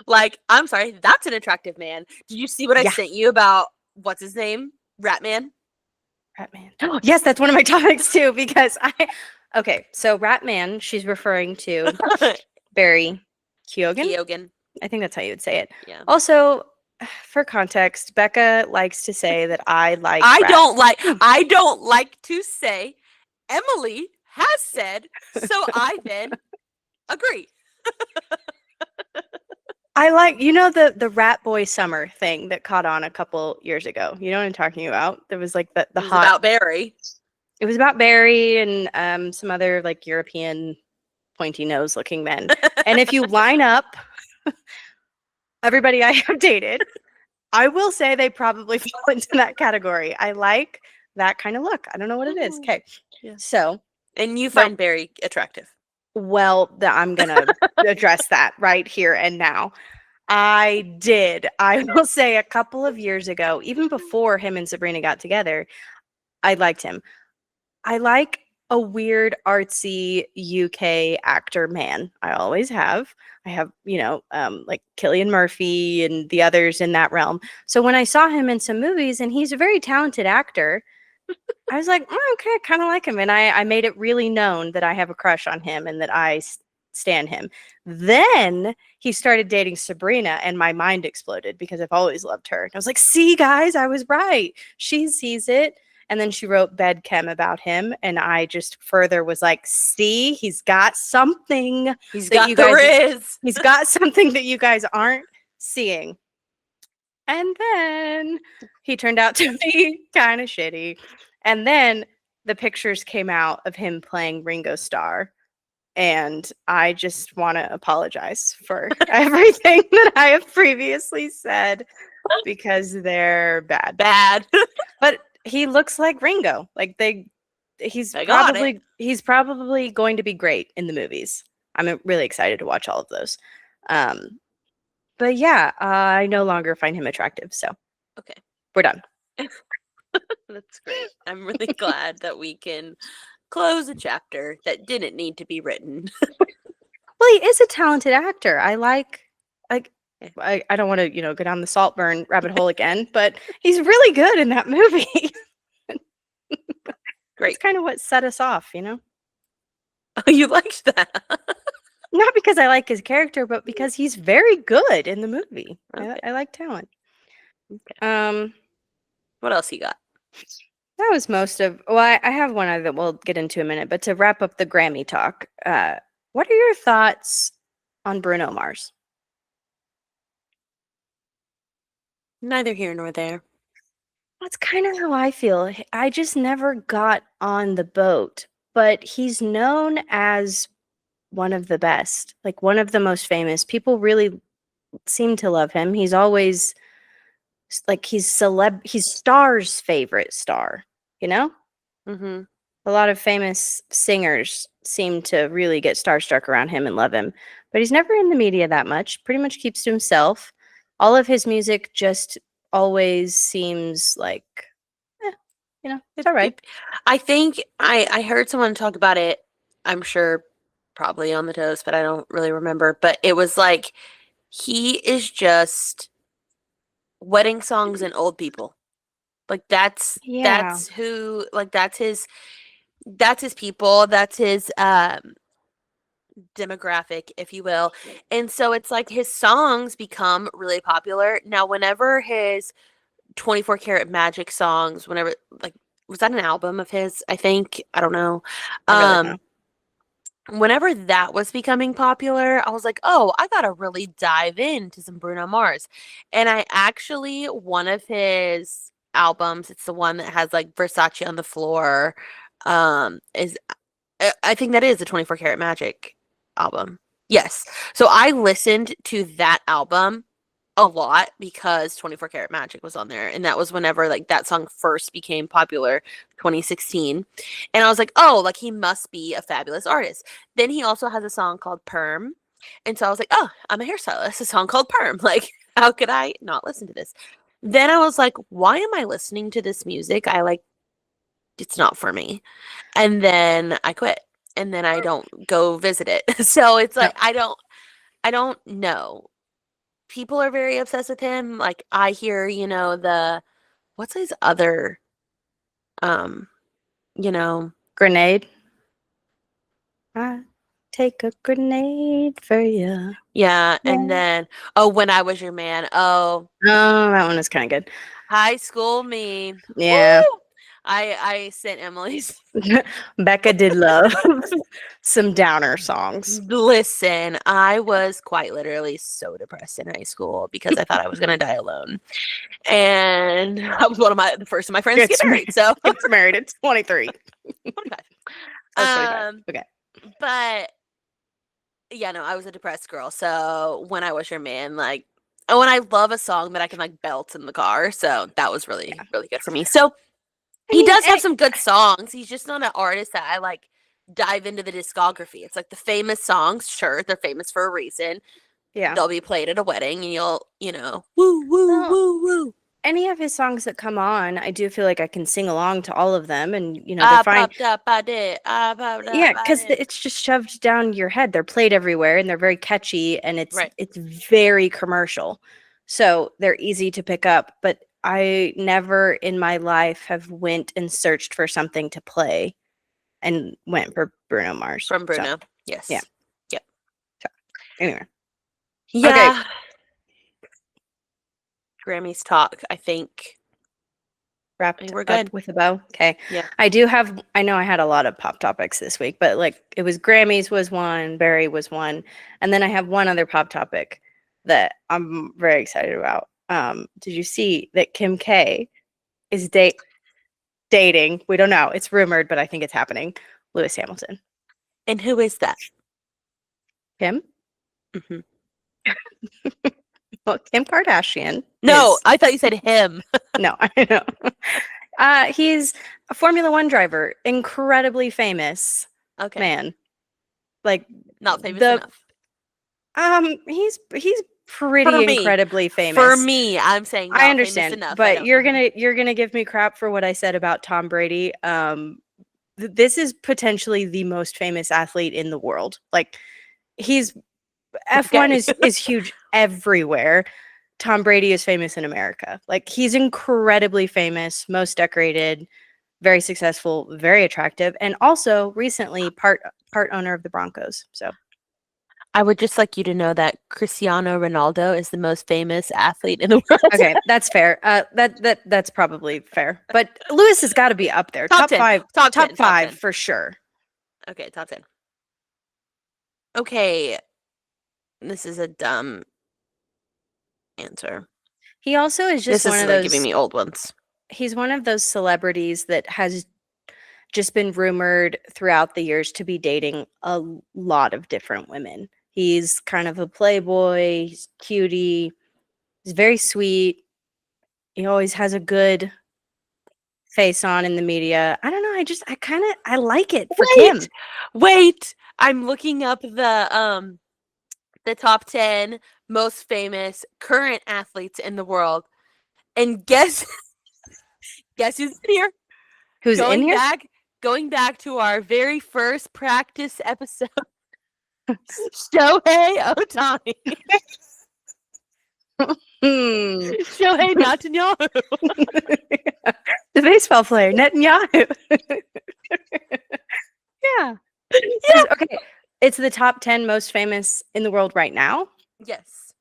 Like, I'm sorry, that's an attractive man. Did you see what I sent you about what's his name? Ratman? Oh, yes, that's one of my topics too, because so Ratman, she's referring to Barry Keoghan. I think that's how you would say it. Yeah. Also, for context, Becca likes to say that I like I don't like to say Emily has said, so I then agree. I like, the Rat Boy Summer thing that caught on a couple years ago. You know what I'm talking about? There was like the It was hot about Barry. It was about Barry and some other like European pointy nose looking men. And if you line up everybody I have dated, I will say they probably fall into that category. I like that kind of look. I don't know what it is. Okay. Yeah. So. And you find Barry attractive. Well, I'm going to address that right here and now. I did. I will say a couple of years ago, even before him and Sabrina got together, I liked him. I like a weird, artsy UK actor man. I always have. I have, like Cillian Murphy and the others in that realm. So when I saw him in some movies, and he's a very talented actor, I was like, okay, I kind of like him. And I made it really known that I have a crush on him and that I stand him. Then he started dating Sabrina and my mind exploded because I've always loved her. And I was like, see, guys, I was right. She sees it. And then she wrote Bed Chem about him. And I just further was like, see, he's got something. He's got the riz. He's got something that you guys aren't seeing. And then he turned out to be kind of shitty. And then the pictures came out of him playing Ringo Starr. And I just want to apologize for everything that I have previously said because they're bad. Bad. But he looks like Ringo. Like he's probably going to be great in the movies. I'm really excited to watch all of those. But yeah, I no longer find him attractive. So okay, we're done. That's great. I'm really glad that we can close a chapter that didn't need to be written. Well, he is a talented actor. I don't want to, go down the Saltburn rabbit hole again, but he's really good in that movie. Great. It's kind of what set us off, Oh, you liked that? Not because I like his character, but because he's very good in the movie. Okay. I like talent. Okay. What else you got? That was most of. Well, I have one other that we'll get into in a minute. But to wrap up the Grammy talk, what are your thoughts on Bruno Mars? Neither here nor there. That's kind of how I feel. I just never got on the boat, but he's known as one of the best, like one of the most famous. People really seem to love him. He's always like he's Star's favorite star, Mm-hmm. A lot of famous singers seem to really get starstruck around him and love him, but he's never in the media that much. Pretty much keeps to himself. All of his music just always seems like, it's all right. I think I heard someone talk about it. I'm sure probably on the toast, but I don't really remember. But it was like he is just wedding songs and old people. Like that's who, like that's his people, that's his demographic, if you will. And so it's like his songs become really popular. Now, whenever his 24 Karat Magic songs, whenever, like, was that an album of his? I think, I don't know. Whenever that was becoming popular, I was like, oh, I gotta really dive into some Bruno Mars. And I actually, one of his albums, it's the one that has like Versace on the Floor, is, I think that is the 24 Karat Magic album. Yes. So I listened to that album a lot because 24 Karat Magic was on there, and that was whenever like that song first became popular, 2016. And I was like, oh, like he must be a fabulous artist. Then he also has a song called Perm, and so I was like, oh, I'm a hairstylist, a song called Perm. Like, how could I not listen to this? Then I was like, why am I listening to this music? It's not for me. And then I quit, and then I don't go visit it. So it's like, I don't know. People are very obsessed with him. Like I hear, what's his other, Grenade. take a grenade for you. Yeah, and then When I Was Your Man. Oh, that one is kind of good. High School Me. Yeah. Woo! I sent Emily's. Becca did love some downer songs. Listen, I was quite literally so depressed in high school because I thought I was gonna die alone, and I was the first of my friends to get married. So gets married at 23. 25. I was 25. Okay, but yeah, no, I was a depressed girl. So When I Was Your Man, like, oh, and I love a song that I can like belt in the car. So that was really really good for me. So he does have some good songs. He's just not an artist that I like dive into the discography. It's like the famous songs, sure, they're famous for a reason. Yeah. They'll be played at a wedding and you'll, woo, woo, woo, woo. Any of his songs that come on, I do feel like I can sing along to all of them, and they're fine. Popped up, I did. Yeah, because it's just shoved down your head. They're played everywhere, and they're very catchy, and it's very commercial. So they're easy to pick up, but I never in my life have went and searched for something to play and went for Bruno Mars. From Bruno. Yes. Yeah. Yep. So, anyway. Yeah. Okay. Grammys talk, I think. We're good. Up with a bow. Okay. Yeah. I know I had a lot of pop topics this week, but like it was Grammys was one, Barry was one, and then I have one other pop topic that I'm very excited about. Did you see that Kim K is dating? We don't know. It's rumored, but I think it's happening. Lewis Hamilton. And who is that? Kim? Mm-hmm. Well, Kim Kardashian. No, I thought you said him. No, I know. He's a Formula One driver, incredibly famous. Okay. Man. Like not famous enough. He's pretty incredibly famous. For me, I'm saying not I understand, famous enough. but you're gonna give me crap for what I said about Tom Brady. This is potentially the most famous athlete in the world. Like he's F1 is huge everywhere. Tom Brady is famous in America. Like he's incredibly famous, most decorated, very successful, very attractive, and also recently part owner of the Broncos. So I would just like you to know that Cristiano Ronaldo is the most famous athlete in the world. Okay, that's fair. That's probably fair. But Lewis has got to be up there. Top 10, 5. Top 5 for sure. Okay, top 10. Okay. This is a dumb answer. He also is just one of those giving me old ones. He's one of those celebrities that has just been rumored throughout the years to be dating a lot of different women. He's kind of a playboy, he's cutie, he's very sweet. He always has a good face on in the media. I don't know, I like it for Kim. Wait, I'm looking up the top 10 most famous current athletes in the world. And guess who's in here? Who's in here? Going back to our very first practice episode. Shohei Ohtani. Shohei Netanyahu. The baseball player, Netanyahu. Yeah. Okay. It's the top 10 most famous in the world right now? Yes.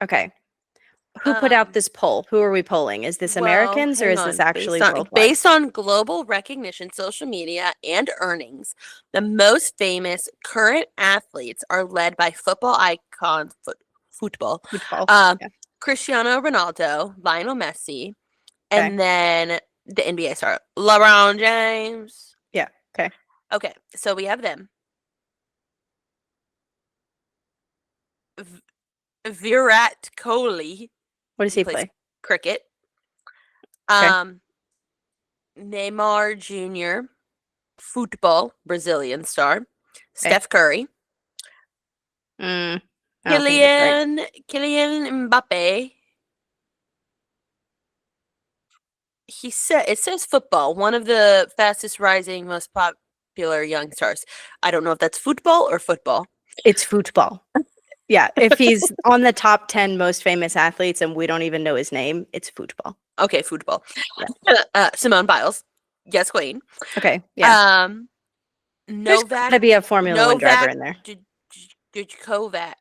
Okay. Who put out this poll? Who are we polling? Is this Americans or is this actually worldwide? Based on global recognition, social media, and earnings, the most famous current athletes are led by football icons, football. Cristiano Ronaldo, Lionel Messi, and then the NBA star, LeBron James. Yeah. Okay. Okay. So we have them. Virat Kohli. What does he play? Cricket. Neymar Jr. Football, Brazilian star. Steph Curry. Kylian Mbappe. It says football, one of the fastest rising, most popular young stars. I don't know if that's football or football. It's football. Yeah, if he's on the top 10 most famous athletes and we don't even know his name, it's football. Okay, football. Yeah. Simone Biles. Yes, queen. Okay, yeah. There's gotta be a Formula One driver in there. Djokovic.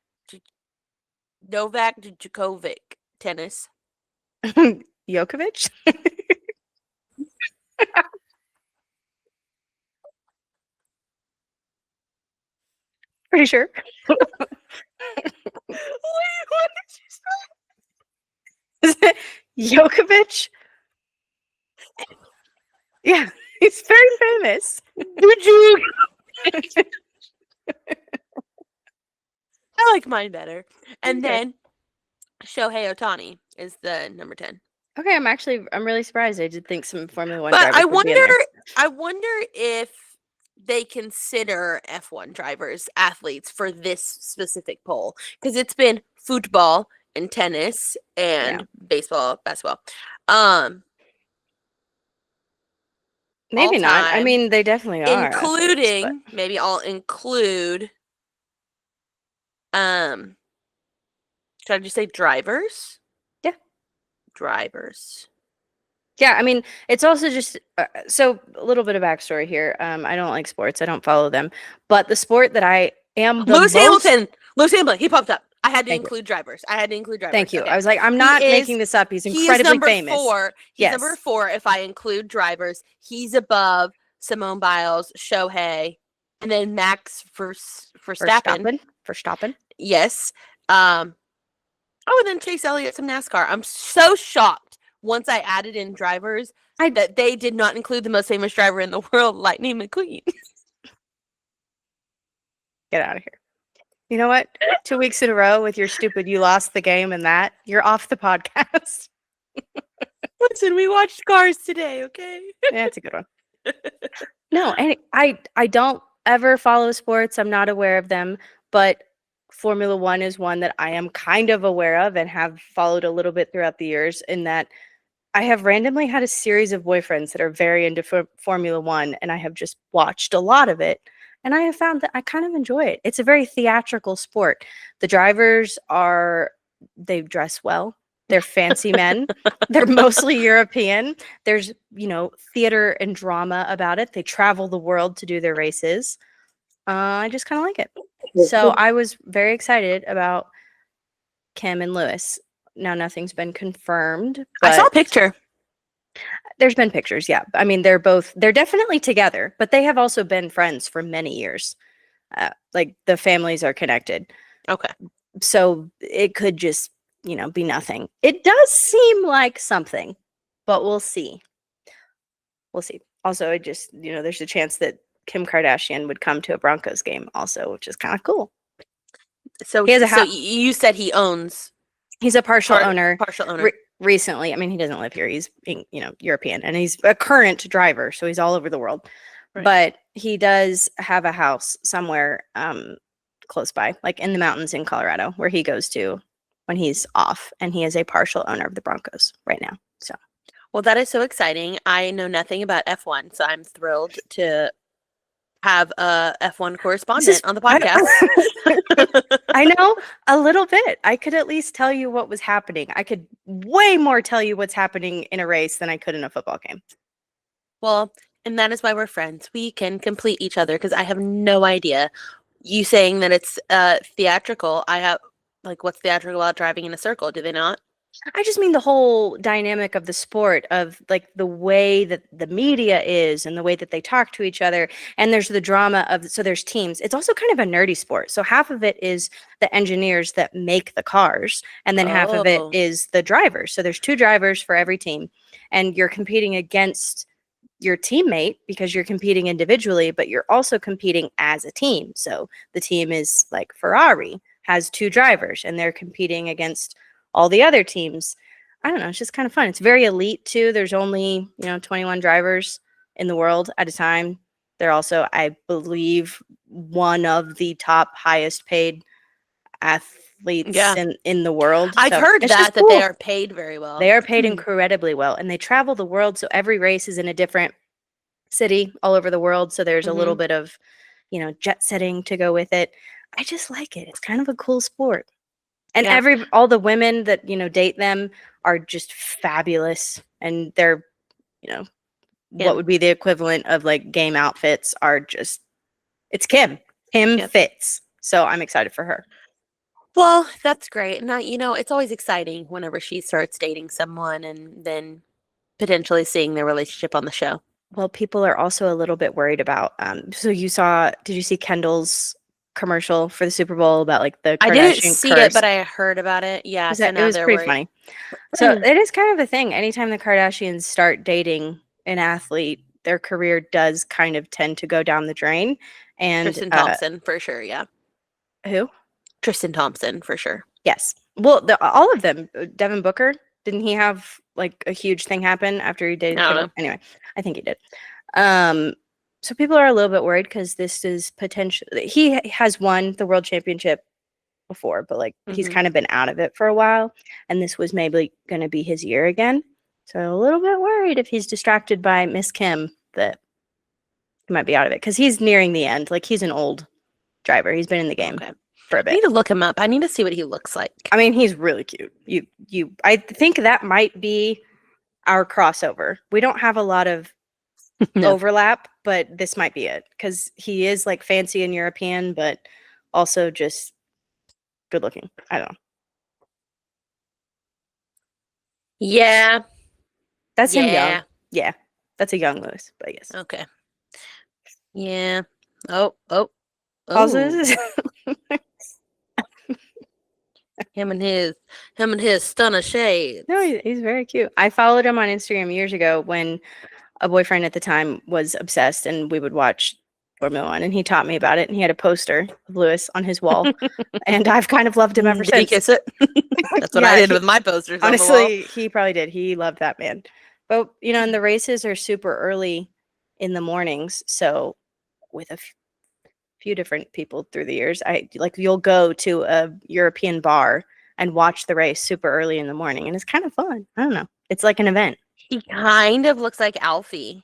Novak Djokovic. Tennis. Djokovic? Pretty sure. Wait, what did you say? Is it Djokovic? Yeah, he's very famous. Did you? I like mine better. And then Shohei Ohtani is the number 10. Okay, I'm really surprised. I did think some Formula One. But I wonder if they consider F1 drivers athletes for this specific poll, because it's been football and tennis and baseball, basketball. Maybe not. I mean, they definitely are. Including athletes, maybe I'll include. Should I just say drivers? Yeah, drivers. Yeah, I mean, it's also just so a little bit of backstory here. I don't like sports. I don't follow them. But the sport that I am the Lewis Hamilton. Lewis Hamilton. He popped up. I had to include drivers. Thank you. Okay. I was like, I'm not making this up. He's incredibly famous. He's number 4 if I include drivers. He's above Simone Biles, Shohei, and then Max Verstappen. Verstappen. Yes. And then Chase Elliott, some NASCAR. I'm so shocked. Once I added in drivers, that they did not include the most famous driver in the world, Lightning McQueen. Get out of here. You know what? 2 weeks in a row with your stupid, you lost the game and that, you're off the podcast. Listen, we watched Cars today, okay? Yeah, it's a good one. No, and I don't ever follow sports. I'm not aware of them, but Formula One is one that I am kind of aware of and have followed a little bit throughout the years, in that I have randomly had a series of boyfriends that are very into Formula One, and I have just watched a lot of it, and I have found that I kind of enjoy it. It's a very theatrical sport. The drivers they dress well. They're fancy men. They're mostly European. There's, theater and drama about it. They travel the world to do their races. I just kind of like it. So I was very excited about Kim and Lewis. Now, nothing's been confirmed. I saw a picture. There's been pictures, yeah. I mean, they're definitely together, but they have also been friends for many years. Like, the families are connected. Okay. So it could just, be nothing. It does seem like something, but we'll see. We'll see. Also, it just, there's a chance that Kim Kardashian would come to a Broncos game also, which is kind of cool. So he has a house. So you said he owns. He's a partial owner. Partial owner. Recently, I mean, he doesn't live here. He's, European, and he's a current driver, so he's all over the world. Right. But he does have a house somewhere close by, like in the mountains in Colorado, where he goes to when he's off, and he is a partial owner of the Broncos right now. So, well, that is so exciting. I know nothing about F1, so I'm thrilled to have a F1 correspondent on the podcast. I know a little bit. I could at least tell you what was happening. I could way more tell you what's happening in a race than I could in a football game. Well, and that is why we're friends. We can complete each other, because I have no idea. You saying that it's theatrical, I have, what's theatrical about driving in a circle? Do they not? I just mean the whole dynamic of the sport, of the way that the media is and the way that they talk to each other. And there's the drama so there's teams. It's also kind of a nerdy sport. So half of it is the engineers that make the cars, and then half of it is the drivers. So there's 2 drivers for every team, and you're competing against your teammate because you're competing individually, but you're also competing as a team. So the team is like Ferrari has 2 drivers, and they're competing against all the other teams. I don't know. It's just kind of fun. It's very elite too. There's only, 21 drivers in the world at a time. They're also, I believe, one of the top highest paid athletes in the world. I've heard that cool. They are paid very well. They are paid incredibly well, and they travel the world. So every race is in a different city all over the world. So there's a little bit of, jet setting to go with it. I just like it. It's kind of a cool sport. And all the women that, date them are just fabulous. And they're, what would be the equivalent of game outfits are just It's Kim. Kim fits. So I'm excited for her. Well, that's great. Now, it's always exciting whenever she starts dating someone and then potentially seeing their relationship on the show. Well, people are also a little bit worried about, so did you see Kendall's commercial for the Super Bowl about like the Kardashian I didn't see curse? It, but I heard about it. Yeah. So it was pretty funny. So it is kind of a thing. Anytime the Kardashians start dating an athlete, their career does kind of tend to go down the drain. And Tristan Thompson, for sure. Yeah. Who? Tristan Thompson, for sure. Yes. Well, all of them. Devin Booker, didn't he have like a huge thing happen after he dated? I don't know. Anyway, I think he did. So people are a little bit worried because this is potentially, he has won the world championship before, but like he's kind of been out of it for a while, and this was maybe going to be his year again. So a little bit worried if he's distracted by Miss Kim that he might be out of it because he's nearing the end. Like he's an old driver. He's been in the game for a bit. I need to look him up. I need to see what he looks like. I mean, he's really cute. I think that might be our crossover. We don't have a lot of overlap, but this might be it because he is like fancy and European, but also just good looking. I don't know. Yeah. That's him young. Yeah. That's a young Lewis, but yes. Okay. Yeah. Oh. Pauses. Him and his stunner shades. No, he's very cute. I followed him on Instagram years ago when a boyfriend at the time was obsessed, and we would watch Formula One, and he taught me about it, and he had a poster of Lewis on his wall, and I've kind of loved him ever since. Did he kiss it? That's what I did with my posters. Honestly, he probably did. He loved that man. But and the races are super early in the mornings, so with a few different people through the years, you'll go to a European bar and watch the race super early in the morning, and it's kind of fun. I don't know. It's like an event. He kind of looks like Alfie.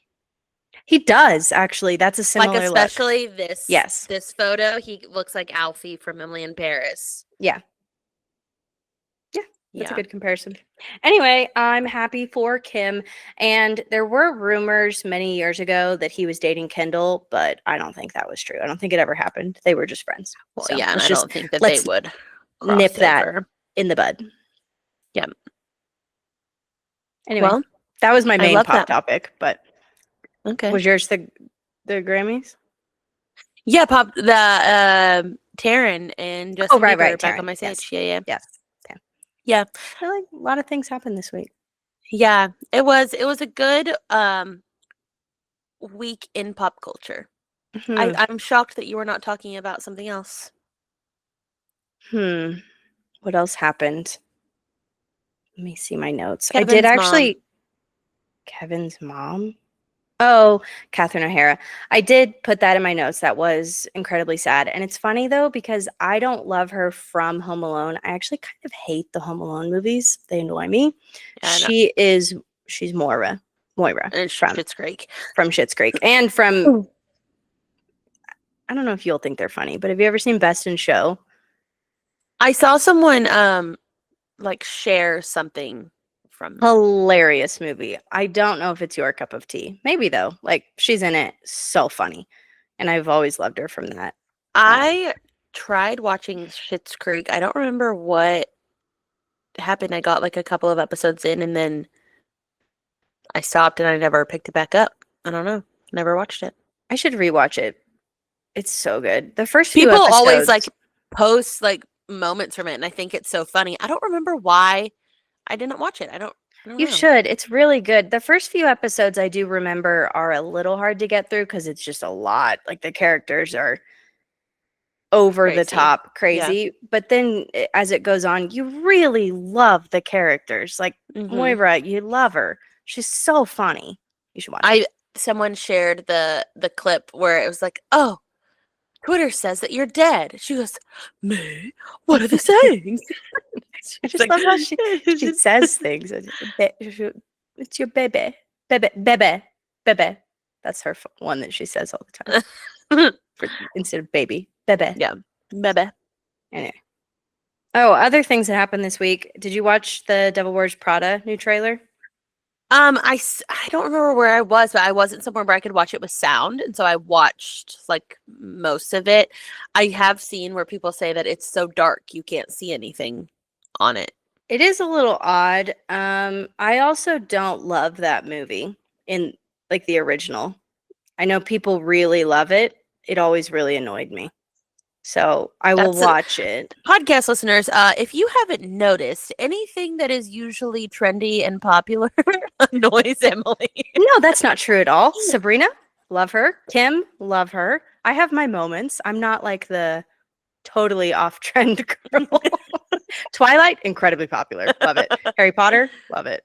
He does, actually. That's a similar look. Especially look. This photo, he looks like Alfie from Emily in Paris. Yeah. That's a good comparison. Anyway, I'm happy for Kim. And there were rumors many years ago that he was dating Kendall, but I don't think that was true. I don't think it ever happened. They were just friends. Well, so and I don't think that they would nip that in the bud. Yeah. Anyway, that was my main pop topic, but was yours the Grammys? Yeah, pop the Taryn and Justin Bieber back Taryn. On My Stage. Yes. Yes. Yeah. I feel like a lot of things happened this week. Yeah, it was a good week in pop culture. I'm shocked that you were not talking about something else. What else happened? Let me see my notes. Kevin's I did actually mom. Kevin's mom? Oh, Catherine O'Hara. I did put that in my notes. That was incredibly sad. And it's funny, though, because I don't love her from Home Alone. I actually kind of hate the Home Alone movies. They annoy me. Yeah, she's Moira. And from Schitt's Creek. From Schitt's Creek. And from, I don't know if you'll think they're funny, but have you ever seen Best in Show? I saw someone share something from hilarious movie. I don't know if it's your cup of tea. Maybe though. Like she's in it, so funny, and I've always loved her from that. I tried watching Schitt's Creek. I don't remember what happened. I got like a couple of episodes in, and then I stopped, and I never picked it back up. I don't know. Never watched it. I should rewatch it. It's so good. The first few people episodes, always like post like moments from it, and I think it's so funny. I don't remember why I didn't watch it. I don't You should. It's really good. The first few episodes I do remember are a little hard to get through because it's just a lot. Like the characters are over the top crazy. Yeah. But then as it goes on, you really love the characters. Like Moira, you love her. She's so funny. You should watch it. Someone shared the clip where it was like, oh, Twitter says that you're dead. She goes, me? What are they saying? I just love how she says things. It's your baby. Bebe. That's her one that she says all the time. Instead of baby. Bebe. Yeah. Bebe. Anyway. Oh, other things that happened this week. Did you watch the Devil Wears Prada new trailer? I don't remember where I was, but I wasn't somewhere where I could watch it with sound, and so I watched like most of it. I have seen where people say that it's so dark you can't see anything on it. It is a little odd. I also don't love that movie in like the original. I know people really love it. It always really annoyed me. So I will watch it. Podcast listeners, if you haven't noticed, anything that is usually trendy and popular annoys Emily. No, that's not true at all. Sabrina, love her. Kim, love her. I have my moments. I'm not like the totally off-trend girl. Twilight, incredibly popular. Love it. Harry Potter, love it.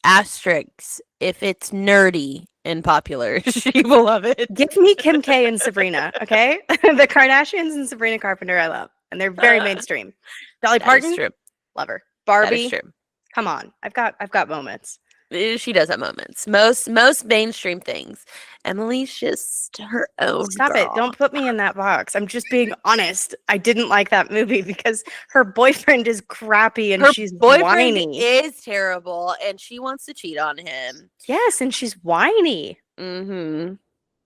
Asterisks, if it's nerdy and popular, she will love it. Give me Kim K and Sabrina, okay? The Kardashians and Sabrina Carpenter, I love, and they're very mainstream. Dolly Parton, love her. Barbie, come on, I've got moments. She does have moments. Most mainstream things. Emily's just her own. Stop it! Don't put me in that box. I'm just being honest. I didn't like that movie because her boyfriend is crappy and she's whiny. Is terrible, and she wants to cheat on him. Yes, and she's whiny. Mm-hmm.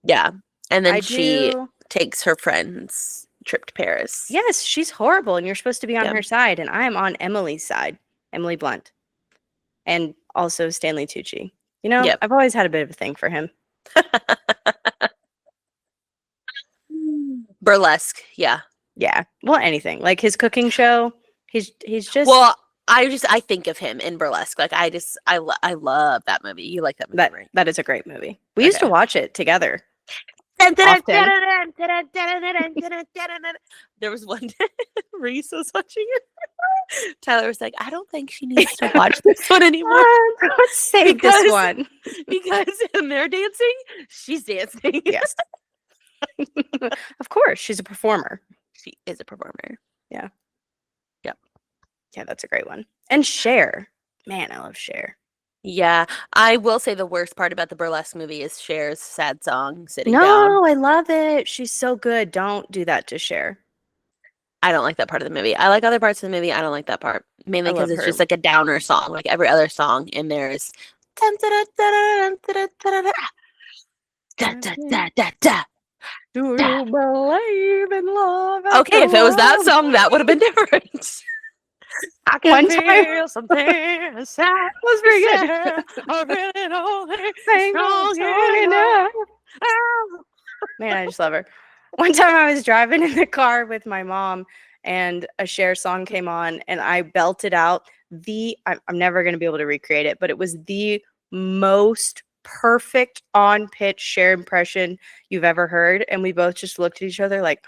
Yeah, and then she takes her friend's trip to Paris. Yes, she's horrible, and you're supposed to be on her side, and I am on Emily's side. Emily Blunt, and also Stanley Tucci. You know, I've always had a bit of a thing for him. Burlesque, yeah. Well, anything like his cooking show. He's just. Well, I think of him in Burlesque. Like I love that movie. You like that movie? Right? That is a great movie. We used to watch it together. There was one day Reese was watching it. Tyler was like, I don't think she needs to watch this one anymore. Let's save this one. Because when they're dancing, she's dancing. Yes. Of course, she's a performer. She is a performer. Yeah. Yep. Yeah, that's a great one. And Cher. Man, I love Cher. Yeah, I will say the worst part about the Burlesque movie is Cher's sad song, Sitting Down. No, I love it. She's so good. Don't do that to Cher. I don't like that part of the movie. I like other parts of the movie. I don't like that part. Mainly because it's just like a downer song. Like every other song in there is do you believe in love? Okay, if it was that song, that would have been different. I can feel something inside. Was very good. I really don't think enough. Man, I just love her. One time I was driving in the car with my mom and a Cher song came on and I belted out I'm never going to be able to recreate it, but it was the most perfect on pitch Cher impression you've ever heard. And we both just looked at each other like,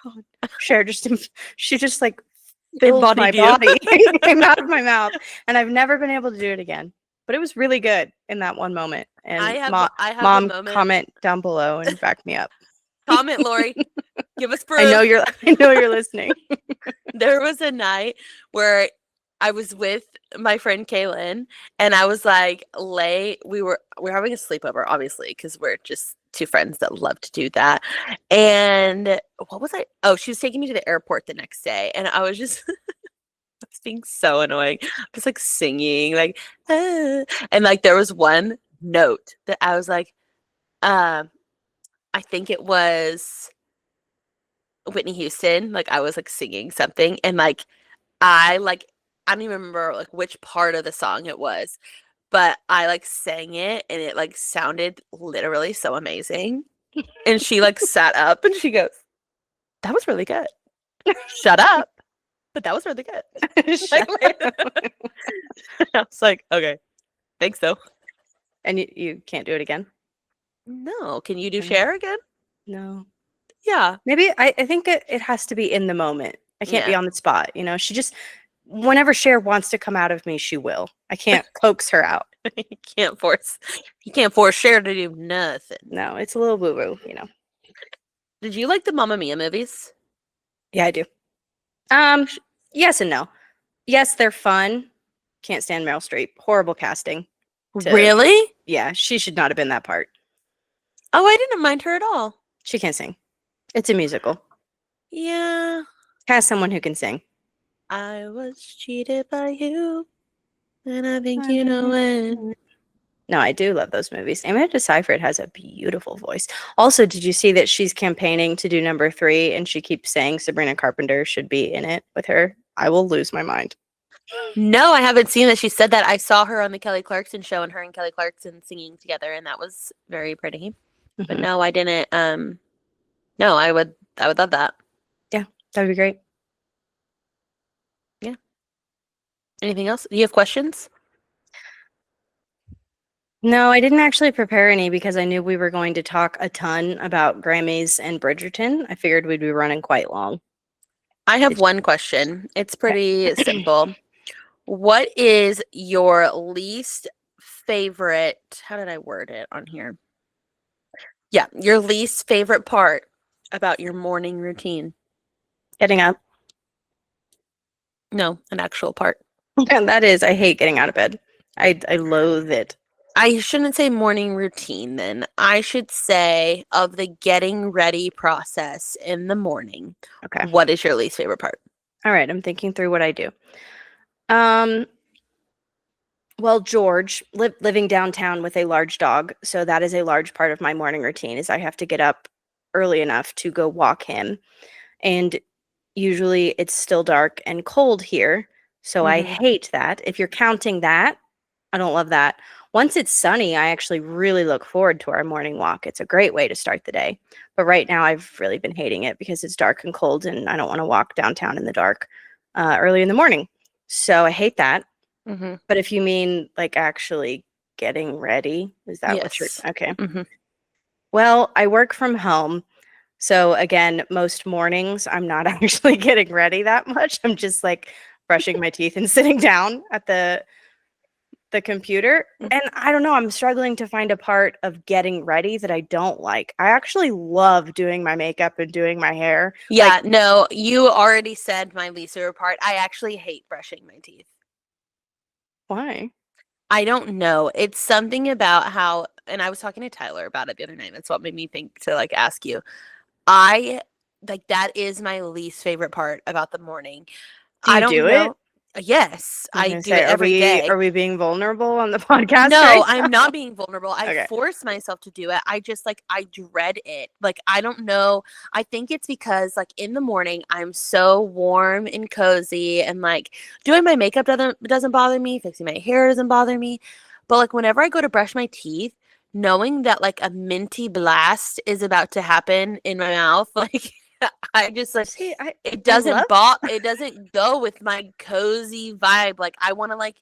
oh my God, Cher she just like filled my body came out of my mouth. And I've never been able to do it again. But it was really good in that one moment. And I have mom, comment down below and back me up. Comment, Lori. Give us proof. I know you're listening. There was a night where I was with my friend Kaylin, and I was like, we're having a sleepover, obviously, because we're just two friends that love to do that. And what was I? Oh, she was taking me to the airport the next day, and I was just I was being so annoying. I was like singing, like, and like there was one note that I was like, I think it was Whitney Houston. Like I was like singing something, and like I don't even remember like which part of the song it was, but I like sang it and it like sounded literally so amazing. And she like sat up and she goes, "That was really good." Shut up. But that was really good. I was like, okay, thanks though. And you can't do it again? No. Can you do Cher again? No. Yeah. Maybe I think it has to be in the moment. I can't be on the spot. You know, she just, whenever Cher wants to come out of me, she will. I can't coax her out. You can't force Cher to do nothing. No, it's a little woo-woo, you know. Did you like the Mamma Mia movies? Yeah, I do. Yes and no. Yes, they're fun. Can't stand Meryl Streep. Horrible casting. Really? Yeah, she should not have been that part. Oh, I didn't mind her at all. She can't sing. It's a musical. Yeah. Cast someone who can sing. I was cheated by you. And I think you know it. No, I do love those movies. Amanda Seyfried has a beautiful voice. Also, did you see that she's campaigning to do number 3 and she keeps saying Sabrina Carpenter should be in it with her? I will lose my mind. No, I haven't seen that. She said that. I saw her on the Kelly Clarkson show and her and Kelly Clarkson singing together, and that was very pretty. But no, I didn't. No, I would love that. Yeah, that'd be great. Yeah. Anything else? Do you have questions? No, I didn't actually prepare any because I knew we were going to talk a ton about Grammys and Bridgerton. I figured we'd be running quite long. I have one question. It's pretty simple. What is your least favorite? How did I word it on here? Yeah, your least favorite part about your morning routine. Getting up. No, an actual part. And that is, I hate getting out of bed. I loathe it. I shouldn't say morning routine then. I should say of the getting ready process in the morning. Okay. What is your least favorite part? All right, I'm thinking through what I do. Well, George, living downtown with a large dog, so that is a large part of my morning routine is I have to get up early enough to go walk him. And usually it's still dark and cold here, so I hate that. If you're counting that, I don't love that. Once it's sunny, I actually really look forward to our morning walk. It's a great way to start the day. But right now, I've really been hating it because it's dark and cold, and I don't want to walk downtown in the dark early in the morning. So I hate that. But if you mean like actually getting ready, is that what you're okay? Well, I work from home. So again, most mornings I'm not actually getting ready that much. I'm just like brushing my teeth and sitting down at the computer. And I don't know, I'm struggling to find a part of getting ready that I don't like. I actually love doing my makeup and doing my hair. Yeah, no, you already said my least favorite part. I actually hate brushing my teeth. Why? I don't know. It's something about how, and I was talking to Tyler about it the other night. That's what made me think to like ask you. That is my least favorite part about the morning. I don't know. It? Yes, I do it every day. Are we being vulnerable on the podcast? No, right I'm not being vulnerable. I force myself to do it. I just I dread it. Like, I don't know. I think it's because like in the morning I'm so warm and cozy, and like doing my makeup doesn't bother me. Fixing my hair doesn't bother me. But like whenever I go to brush my teeth, knowing that like a minty blast is about to happen in my mouth, like I just like it doesn't go with my cozy vibe. Like I want to like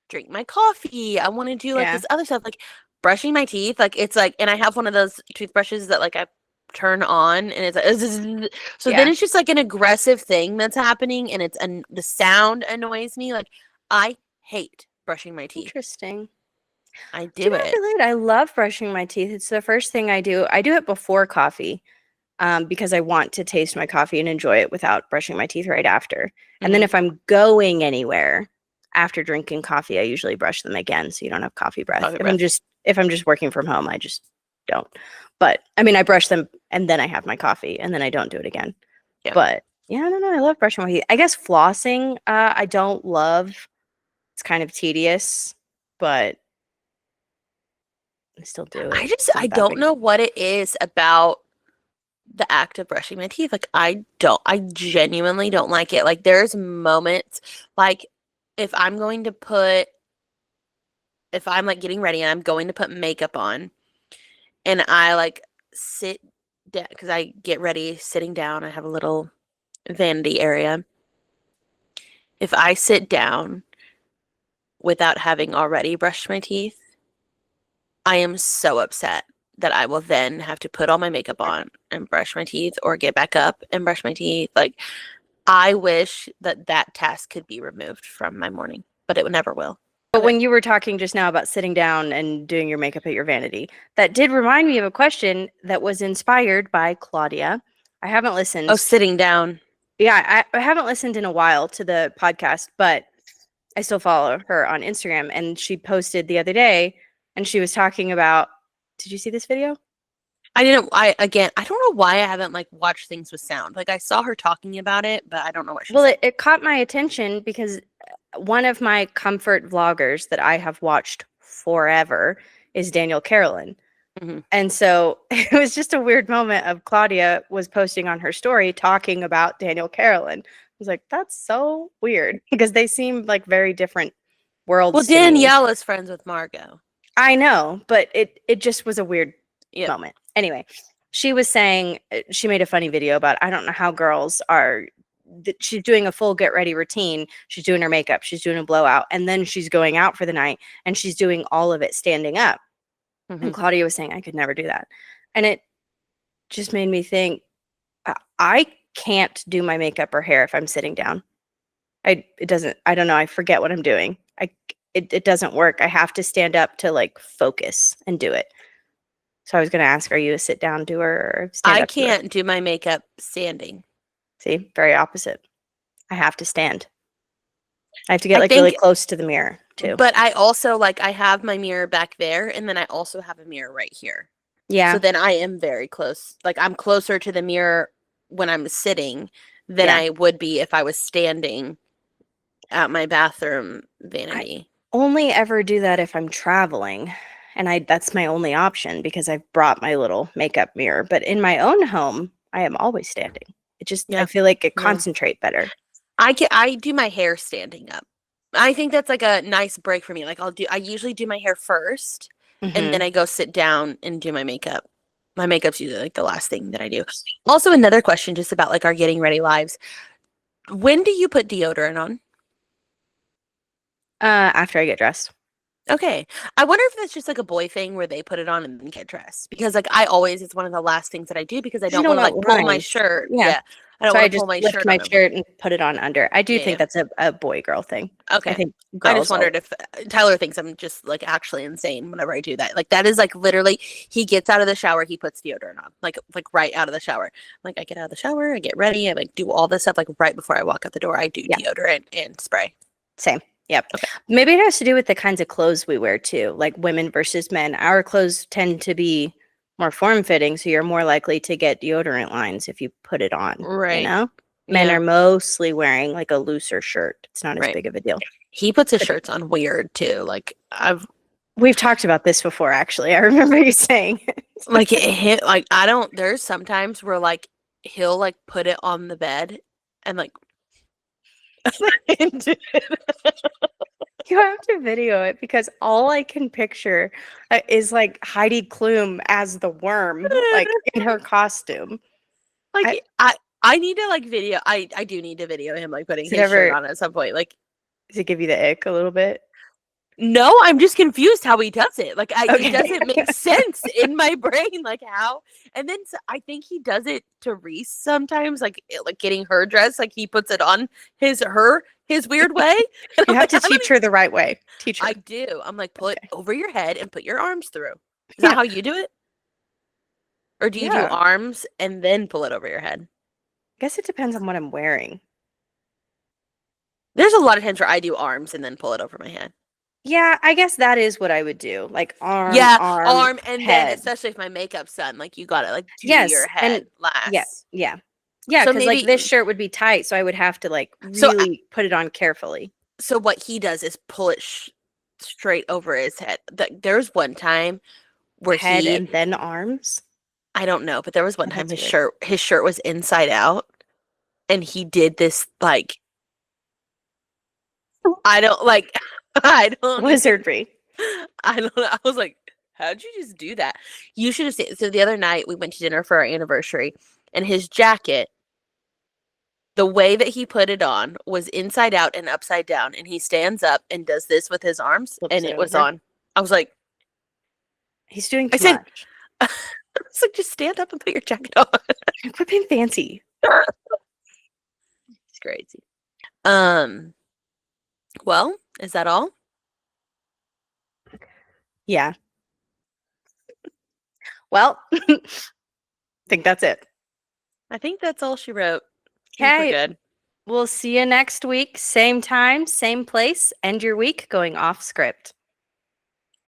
drink my coffee. I want to do like this other stuff, like brushing my teeth. Like it's like, and I have one of those toothbrushes that like I turn on, and it's like, so then it's just like an aggressive thing that's happening, and it's the sound annoys me. Like I hate brushing my teeth. Interesting. I do it. I love brushing my teeth. It's the first thing I do. I do it before coffee. Because I want to taste my coffee and enjoy it without brushing my teeth right after. And then if I'm going anywhere after drinking coffee, I usually brush them again so you don't have coffee breath. If I'm just working from home, I just don't. But I mean, I brush them and then I have my coffee and then I don't do it again. Yeah. But yeah, I don't know. I love brushing my teeth. I guess flossing, I don't love. It's kind of tedious, but I still do it. I don't know what it is about the act of brushing my teeth. Like I genuinely don't like it. Like there's moments like if I'm like getting ready and I'm going to put makeup on and I like sit down, because I get ready sitting down. I have a little vanity area. If I sit down without having already brushed my teeth, I am so upset that I will then have to put all my makeup on and brush my teeth or get back up and brush my teeth. Like, I wish that task could be removed from my morning, but it never will. But when you were talking just now about sitting down and doing your makeup at your vanity, that did remind me of a question that was inspired by Claudia. I haven't listened. Oh, sitting down. Yeah, I haven't listened in a while to the podcast, but I still follow her on Instagram, and she posted the other day, and she was talking about. Did you see this video? I didn't. I don't know why I haven't like watched things with sound. Like I saw her talking about it, but I don't know what she said. It caught my attention because one of my comfort vloggers that I have watched forever is Daniel Carolyn. Mm-hmm. And so it was just a weird moment of Claudia was posting on her story talking about Daniel Carolyn. I was like, that's so weird because they seem like very different worlds. Well, Danielle is friends with Margot. I know, but it just was a weird moment. Anyway, she was saying, she made a funny video about, I don't know how girls are, she's doing a full get ready routine. She's doing her makeup, she's doing a blowout, and then she's going out for the night and she's doing all of it standing up. And Claudia was saying, I could never do that. And it just made me think, I can't do my makeup or hair if I'm sitting down. I don't know. I forget what I'm doing. It doesn't work. I have to stand up to like focus and do it. So I was going to ask, are you a sit down doer or stand up? I can't do my makeup standing. See, very opposite. I have to stand. I have to get really close to the mirror too. But I also I have my mirror back there, and then I also have a mirror right here. Yeah. So then I am very close. Like I'm closer to the mirror when I'm sitting than I would be if I was standing at my bathroom vanity. I only ever do that if I'm traveling, and that's my only option because I've brought my little makeup mirror. But in my own home, I am always standing. It just I feel like it concentrate better. I do my hair standing up. I think that's like a nice break for me. Like I usually do my hair first, and then I go sit down and do my makeup. My makeup's usually like the last thing that I do. Also, another question just about like our getting ready lives. When do you put deodorant on? After I get dressed. Okay. I wonder if that's just like a boy thing where they put it on and then get dressed. Because like it's one of the last things that I do because I don't want to like pull my shirt. Yeah. I don't want to pull my shirt. My shirt and put it on under. I do think that's a boy girl thing. Okay. I just wondered if Tyler thinks I'm just like actually insane whenever I do that. Like that is like literally he gets out of the shower, he puts deodorant on. Like right out of the shower. Like I get out of the shower, I get ready, I like do all this stuff like right before I walk out the door. I do deodorant and spray. Same. Yep. Okay. Maybe it has to do with the kinds of clothes we wear too, like women versus men. Our clothes tend to be more form-fitting, so you're more likely to get deodorant lines if you put it on. Right. You know? Men are mostly wearing like a looser shirt. It's not as big of a deal. He puts his shirts on weird too. Like we've talked about this before, actually. I remember you saying like it hit like there's sometimes where like he'll like put it on the bed and like you have to video it because all I can picture is like Heidi Klum as the worm, like in her costume. Like I need to like video. I do need to video him like putting his shirt on at some point. Like, does it give you the ick a little bit? No, I'm just confused how he does it. Like, it doesn't make sense in my brain. Like how? And then I think he does it to Reese sometimes. Like getting her dressed. Like he puts it on his weird way. You have to teach her the right way. Teach her. I do. I'm like, pull it over your head and put your arms through. Is that how you do it? Or do you do arms and then pull it over your head? I guess it depends on what I'm wearing. There's a lot of times where I do arms and then pull it over my head. Yeah, I guess that is what I would do. Like arm, arm, and head. Then especially if my makeup's done, like you got it, like do your head last. Yeah. Because so like this shirt would be tight, so I would have to like really put it on carefully. So what he does is pull it straight over his head. There's one time where head and then arms. I don't know, but there was one time his shirt was inside out, and he did this like I don't wizardry. I don't know. I was like, how'd you just do that? You should have seen. So the other night we went to dinner for our anniversary, and his jacket, the way that he put it on was inside out and upside down, and he stands up and does this with his arms, and it was on. I was like, he's doing too much. I was like, just stand up and put your jacket on. Quit being fancy. It's crazy. Well, is that all? Yeah. Well, I think that's it. I think that's all she wrote. Okay. Good. We'll see you next week. Same time, same place. End your week going off script.